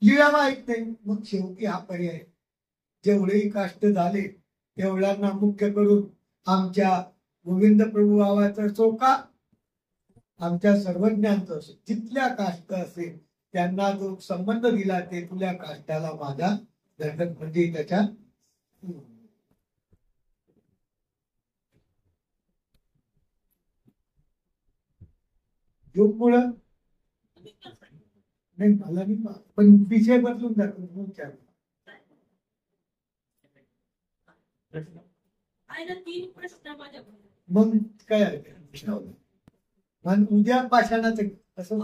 A: लिहा माहित नाही, मग शेवटी हा पर्याय. जेवढेही काष्ट झाले तेवढ्यांना मुख्य करून आमच्या गोविंद प्रभू बाबाचा चोका, आमच्या सर्वज्ञांचं असेल, जिथल्या काष्ट असेल त्यांना जो संबंध दिला ते तुल्या काष्टाला माझा दंडक, म्हणजे त्याच्या योग मुळे नाही मला नाही, पण विषय बदलून जातो. मग काय उद्या पाषाणाचं असं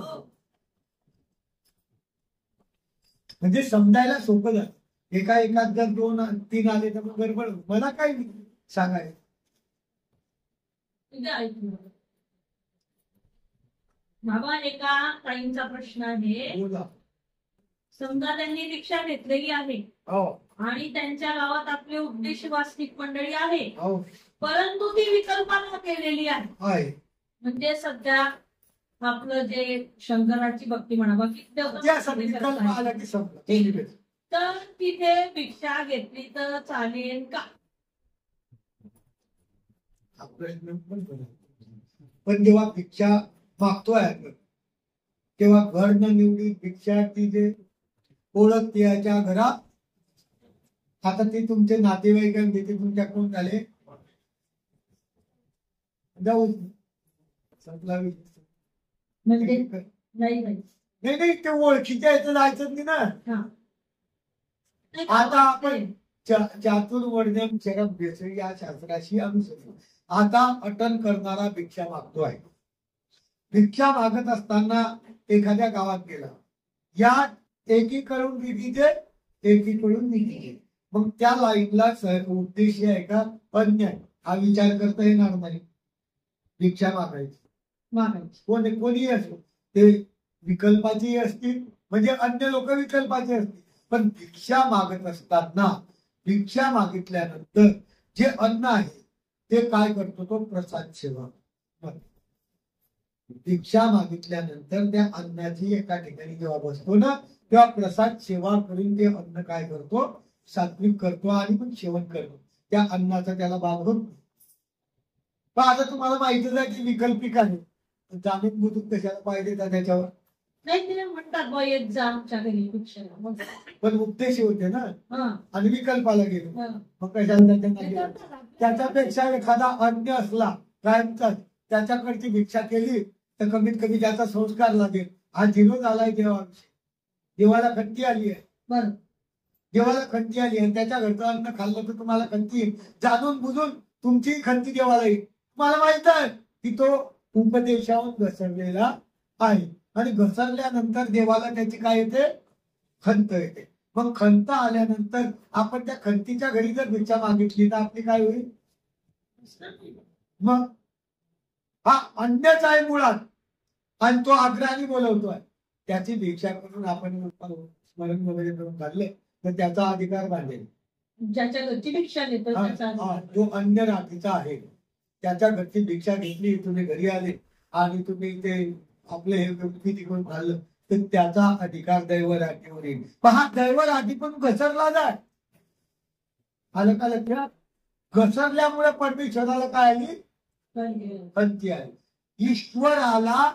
A: म्हणजे समजायला सोपं झालं. एकात जर 2-3 आले तर मग गडबड. मला काय सांगायचं,
B: बाबा एका ताईंचा प्रश्न आहे. समजा त्यांनी रिक्षा घेतलेली आहे आणि त्यांच्या गावात आपले उपदेश वास्तविक मंडळी आहे, परंतु ती विकल्पना केलेली आहे. म्हणजे सध्या आपलं जे शंकराची भक्ती म्हणावा, तर तिथे भिक्षा घेतली तर चालेल का?
A: पण जेव्हा भिक्षा मागतोय तेव्हा घर न निवडी भिक्षा ती जे ओळखते याच्या घरात, आता ते तुमचे नातेवाईक ते तुमच्याकडून झाले जाऊ संपला
B: म्हणजे
A: नाही ते ओळखीच्या याचं जायचं नाही ना. आता आपण चातुर्वर्ण्यम शरम भेस या शास्त्राशी अनुसरून आता अटन करणारा भिक्षा मागतो आहे. भिक्षा मागत असताना एखाद्या गावात गेला, या एकीकडून विधीचे एकीकडून निधीचे, मग त्या लाईनला उद्देश आहे का अन्याय हा विचार करता येणार नाही. भिक्षा मागायची कोणीही असो, ते विकल्पाचेही असतील, म्हणजे अन्य लोक विकल्पाचे असतील, पण भिक्षा मागत असताना भिक्षा मागितल्यानंतर जे अन्न आहे ते काय करतो, तो प्रसाद सेवा. भिक्षा मागितल्यानंतर त्या अन्नाची एका ठिकाणी जेव्हा बसतो ना, तेव्हा प्रसाद सेवा करून ते अन्न काय करतो, सात्विक करतो आणि मग सेवन करतो. त्या अन्नाचा त्याला भाग होतो. पण आता तुम्हाला माहितीच आहे की विकल्पिक आहे, जाणून बुजून कशाला पाहिजे त्याच्यावर
B: म्हणतात
A: पण उद्देश होते ना, आणि विकल्पाला गेलो मग कशाला त्याच्यापेक्षा एखादा अन्य असला कायमचा, त्याच्याकडची भिक्षा केली तर कमीत कमी त्याचा संस्कार लागेल. हा झिरो झालाय देवाला खट्टी आली आहे. देवाला खंती आली आणि त्याच्या घरचं अन्न खाल्लं तर तुम्हाला खंती येईल. जाणून बुजून तुमची खंती देवाला येईल. तुम्हाला माहित आहे की तो उपदेशाहून घसरलेला आहे आणि घसरल्यानंतर देवाला त्याची काय येते, खंत येते. मग खंत आल्यानंतर आपण त्या खंतीच्या घरी जर भिक्षा मागितली तर आपली काय होईल? मग हा अन्यच आहे मुळात आणि तो आग्रहाने बोलवतोय. त्याची भिक्षा करून आपण स्मरण वगैरे करून काढले तर त्याचा अधिकार बांधेल.
B: ज्याच्या घरची भिक्षा घेतो
A: जो अन्य राखीचा आहे त्याच्या घरची भिक्षा घेतली, तुम्ही घरी आले आणि तुम्ही ते आपले हे व्यक्ती तिकडून खाल्लं तर त्याचा अधिकार दैवराठीवर येईल. पहा, दैवराठी पण घसरला जाय. आलं का लक्षात? घसरल्यामुळे परमेश्वराला काय आली? खंती आली. ईश्वराला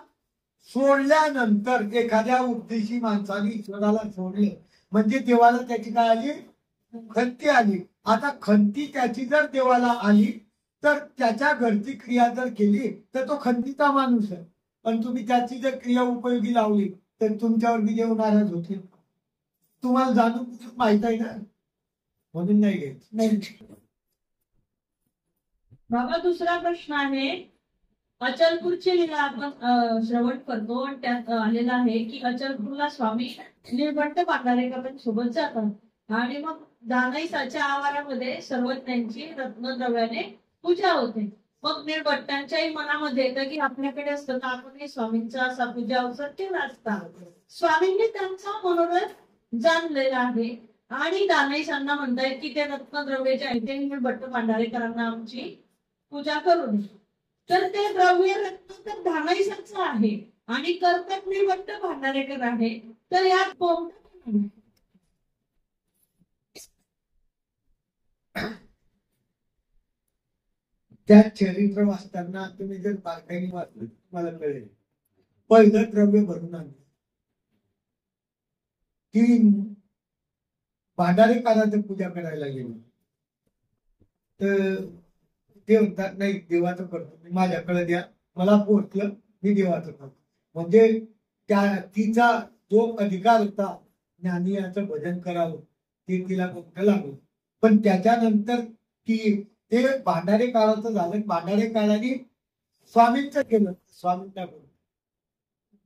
A: सोडल्यानंतर एखाद्या उपदेशी माणसाने ईश्वराला सोडले म्हणजे देवाला त्याची काय आली? खंती आली. आता खंती त्याची जर देवाला आली तर त्याच्या घरची क्रिया जर केली तर तो खंतीचा माणूस आहे. पण तुम्ही त्याची जर क्रिया उपयोगी लावली तर तुमच्यावर बी देव नाराज होतील. तुम्हाला जाणून माहित आहे ना, म्हणून नाही घ्यायचं.
B: बाबा दुसरा प्रश्न आहे, अचलपूरची लीला आपण श्रवण करतो आणि त्यात आलेला आहे की अचलपूरला स्वामी निर्भट्ट पांढारेकर पण सोबत जातात आणि मग दानाईसाच्या आवारामध्ये सर्वज्ञांची रत्नद्रव्याने पूजा होते. मग निर्भट्टांच्याही मनामध्ये येतं की आपल्याकडे असतं तर आपणही स्वामींचा असा पूजा अवसर केला असता. स्वामींनी त्यांचा मनोरथ जाणलेला आहे आणि दानाईसांना म्हणतायत की ते रत्नद्रव्य जे आहे ते निर्भट्ट पांढारेकरांना आमची पूजा करून. तर ते द्रव्य रत्न तर दानाईसांचं आहे आणि कर्तक निर्भट्ट भांडारेकर आहे. तर यात कोणतं?
A: त्या चरित्र वाचताना तुम्ही जर बारकाईने वाचलं तुम्हाला कळेल. पहिलं द्रव्य भरून आणलं की भांडारेकरांची पूजा करायला गेलो तर ते म्हणतात नाही देवाचं करतो मी, माझ्याकडे द्या, मला पोहोचलं मी देवाचं करतो. म्हणजे त्या तिचा जो अधिकार होता ज्ञानियाचं भजन करावं ते तिला मोठं लागलं. पण त्याच्यानंतर ती ते भांडारे काळाचं झालं. भांडारे काळाने स्वामींचं केलं, स्वामींना करून.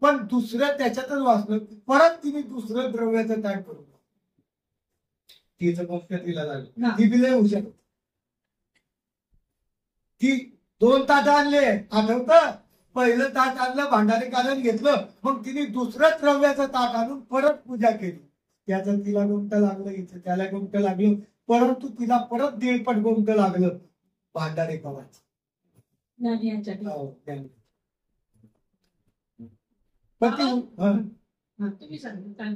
A: पण दुसरं त्याच्यातच वाचलं परत तिने दुसरं द्रव्याचं ताट करून तिचं मोक्ष तिला लागलं. ती बिले हुशार. ती 2 ताट आणले, आठवतं? पहिलं ताट आणलं, भांडारे कालन घेतलं, मग तिने दुसरं द्रव्याचं ताट आणून परत पूजा केली. त्याचं तिला गोमटं लागलं, इथं त्याला गोमटं लागलं, परंतु तिला परत 1.5 पट गोमटं लागलं भांडारे काळाचं.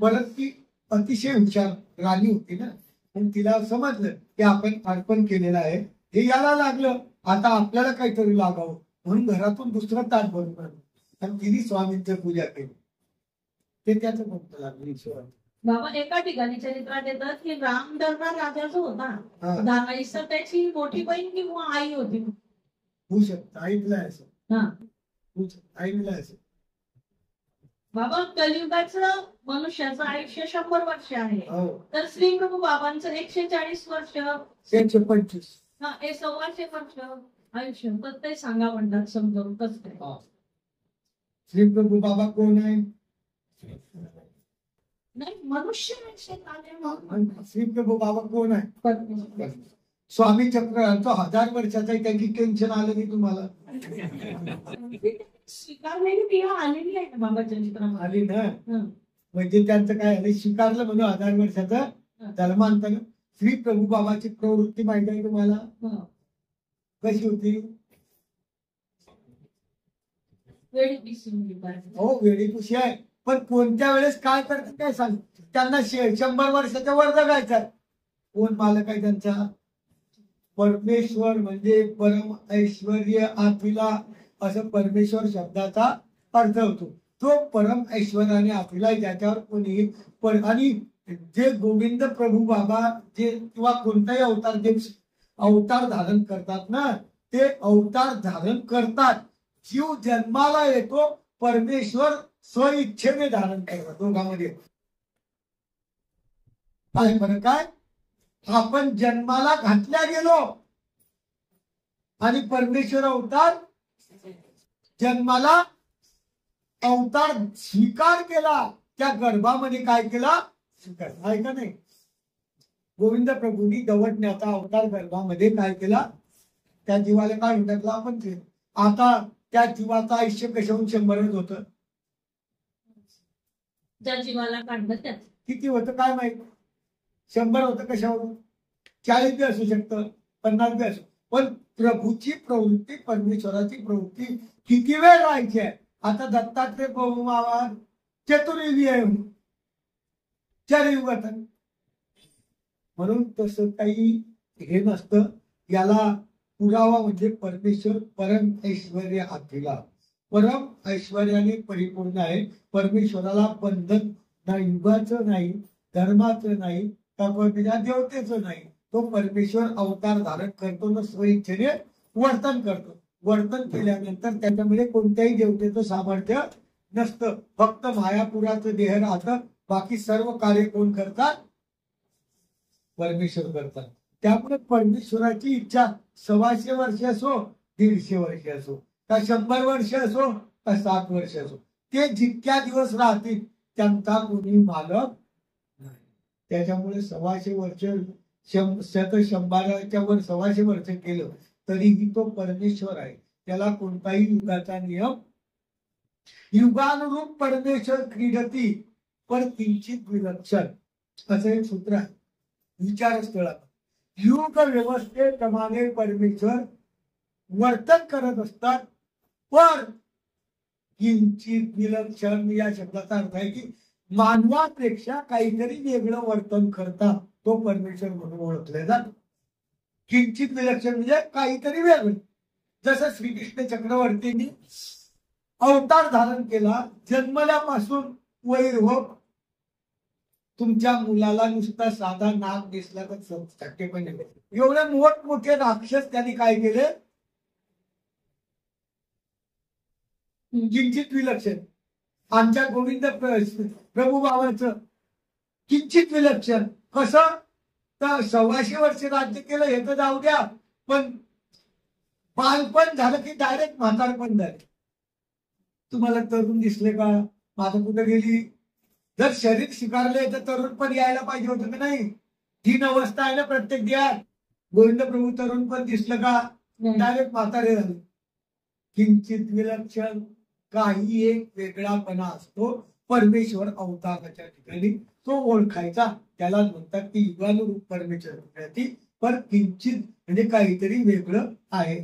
A: परत ती अतिशय हुशार राणी होती ना, पण तिला समजलं की आपण अर्पण केलेलं आहे, हे याला लागलं, आता आपल्याला काहीतरी लागावं म्हणून घरातून दुसरं ताट भरून आणलं आणि तिने स्वामींची पूजा केली. ते त्याचं फक्त लागलं ईश्वर.
B: बाबा एका ठिकाणी चरित्रात येतात की राम दरबार राजा जो होता दानाईसा त्याची मोठी बहीण किंवा आई होती.
A: होऊ शकतं, ऐकलंय असं. ऐकलंय असं.
B: बाबा कलियुगाचं मनुष्याचं आयुष्य 100 वर्ष आहे, तर श्री प्रभू बाबांचं 140 वर्ष,
A: 125
B: हे 125 वर्ष आयुष्य. तर ते सांगा म्हणतात समजावून कसं काय.
A: श्री प्रभू बाबा कोण आहे?
B: नाही, मनुष्य
A: श्री प्रभू बाबा कोण आहे? स्वामी चक्रांचा 1000 वर्षाचा आहे, त्यांची टेन्शन आलं नाही तुम्हाला?
B: स्वीकारलेली पिढा आलेली आहे ना बाबा चरित्रामध्ये.
A: आली ना, म्हणजे त्यांचं काय आलं, स्वीकारलं म्हणून 1000 वर्षाचा त्याला मानता ना. श्री प्रभू बाबाची प्रवृत्ती माहिती आहे तुम्हाला कशी होती? हो, वेळीपुशी आहे, पण कोणत्या वेळेस काय करतात काय सांग. त्यांना 100 वर्षाच्या वर जगायचं. कोण मालक आहे त्यांचा? परमेश्वर. म्हणजे परम ऐश्वर्य आतिला असं परमेश्वर शब्दाचा अर्थ होतो. तो परम ऐश्वर्याने आतिला ज्याच्यावर कोणी आणि जे गोविंद प्रभू बाबा जे किंवा कोणताही अवतार जे अवतार धारण करतात ना, ते अवतार धारण करतात. जीव जन्माला येतो, परमेश्वर स्वइच्छेने धारण करतात. दोघांमध्ये काय फरक आहे? आपण जन्माला घातल्या गेलो आणि परमेश्वर अवतार जन्माला अवतार स्वीकार केला, त्या गर्भामध्ये काय केला? स्वीकार आहे का नाही? गोविंद प्रभूंनी दवटण्याचा अवतार गर्भामध्ये काय केला? त्या जीवाला काय म्हणतात आपण ते. आता त्या जीवाचं आयुष्य कशाहून 100 होतं?
B: ज्या जीवाला काढलं त्याच
A: किती होतं काय माहित? 100 होतं कशावरून? 40 बी असू शकतं, 50 बी असू. पण प्रभूची प्रवृत्ती, परमेश्वराची प्रवृत्ती किती वेळ राहायची आहे? आता दत्तात्रय प्रभू महाराज चतुर्युगी आहे, 4 युगात. म्हणून तसं काही हे नसतं. याला पुरावा म्हणजे परमेश्वर परम ऐश्वर्य हातीला, परम ऐश्वर्याने परिपूर्ण आहे. परमेश्वराला बंधन ना युगाचं नाही, धर्माचं नाही, त्या देवतेचं नाही. तो परमेश्वर अवतार धारण करतो ना स्वइच्छेने वर्तन करतो. वर्तन केल्यानंतर त्याच्यामध्ये कोणत्याही देवतेचं सामर्थ्य नसतं. फक्त मायापुराचं देह राहतं. बाकी सर्व कार्य कोण करतात? परमेश्वर करतात. त्यामुळे परमेश्वराची इच्छा 125 वर्ष असो, 150 वर्ष असो, का 100 वर्ष असो, का 7 वर्ष असो, ते जितक्या दिवस राहतील त्यांचा कोणी मालक नाही. त्याच्यामुळे 125 वर्ष 100च्या वर 125 वर्ष केलं तरीही तो परमेश्वर आहे. त्याला कोणताही युगाचा नियम. युगानुरूप परमेश्वर क्रीडती पर किंचित विलक्षण असं एक सूत्र आहे विचारस्थळात. युग व्यवस्थेप्रमाणे परमेश्वर वर्तन करत असतात, पण किंचित विलक्षण या शब्दाचा अर्थ आहे की मानवापेक्षा काहीतरी वेगळं वर्तन करतात. तो परमेश्वर म्हणून ओळखले जातो. किंचित विलक्षण म्हणजे काहीतरी वेगळं. जसं श्रीकृष्ण चक्रवर्तींनी अवतार धारण केला, जन्मल्यापासून वैर हो. तुमच्या मुलाला नुसता साधा नाक दिसला तर टक्के पण एवढे मोठमोठे राक्षस त्यांनी काय केले? किंचित विलक्षण. आमच्या गोविंद प्रभू बाबांचं किंचित विलक्षण कसं? तर 125 वर्ष राज्य केलं हे तर जाऊ द्या, पण बालपण झालं की डायरेक्ट म्हातारपण झाले. तुम्हाला तरुण दिसले का? माझं कुठं गेली? जर शरीर स्वीकारले तर तरुण पण यायला पाहिजे होतं की नाही? 3 अवस्था आहे ना प्रत्येक देहात. गोविंद प्रभू तरुण पण दिसलं का? डायरेक्ट म्हातारे झाले. किंचित विलक्षण काही एक वेगळापणा असतो परमेश्वर अवताराच्या ठिकाणी. तो ओळखायचा. त्याला म्हणतात की युगानुरूप परमेश्वर पण किंचित म्हणजे काहीतरी वेगळं आहे.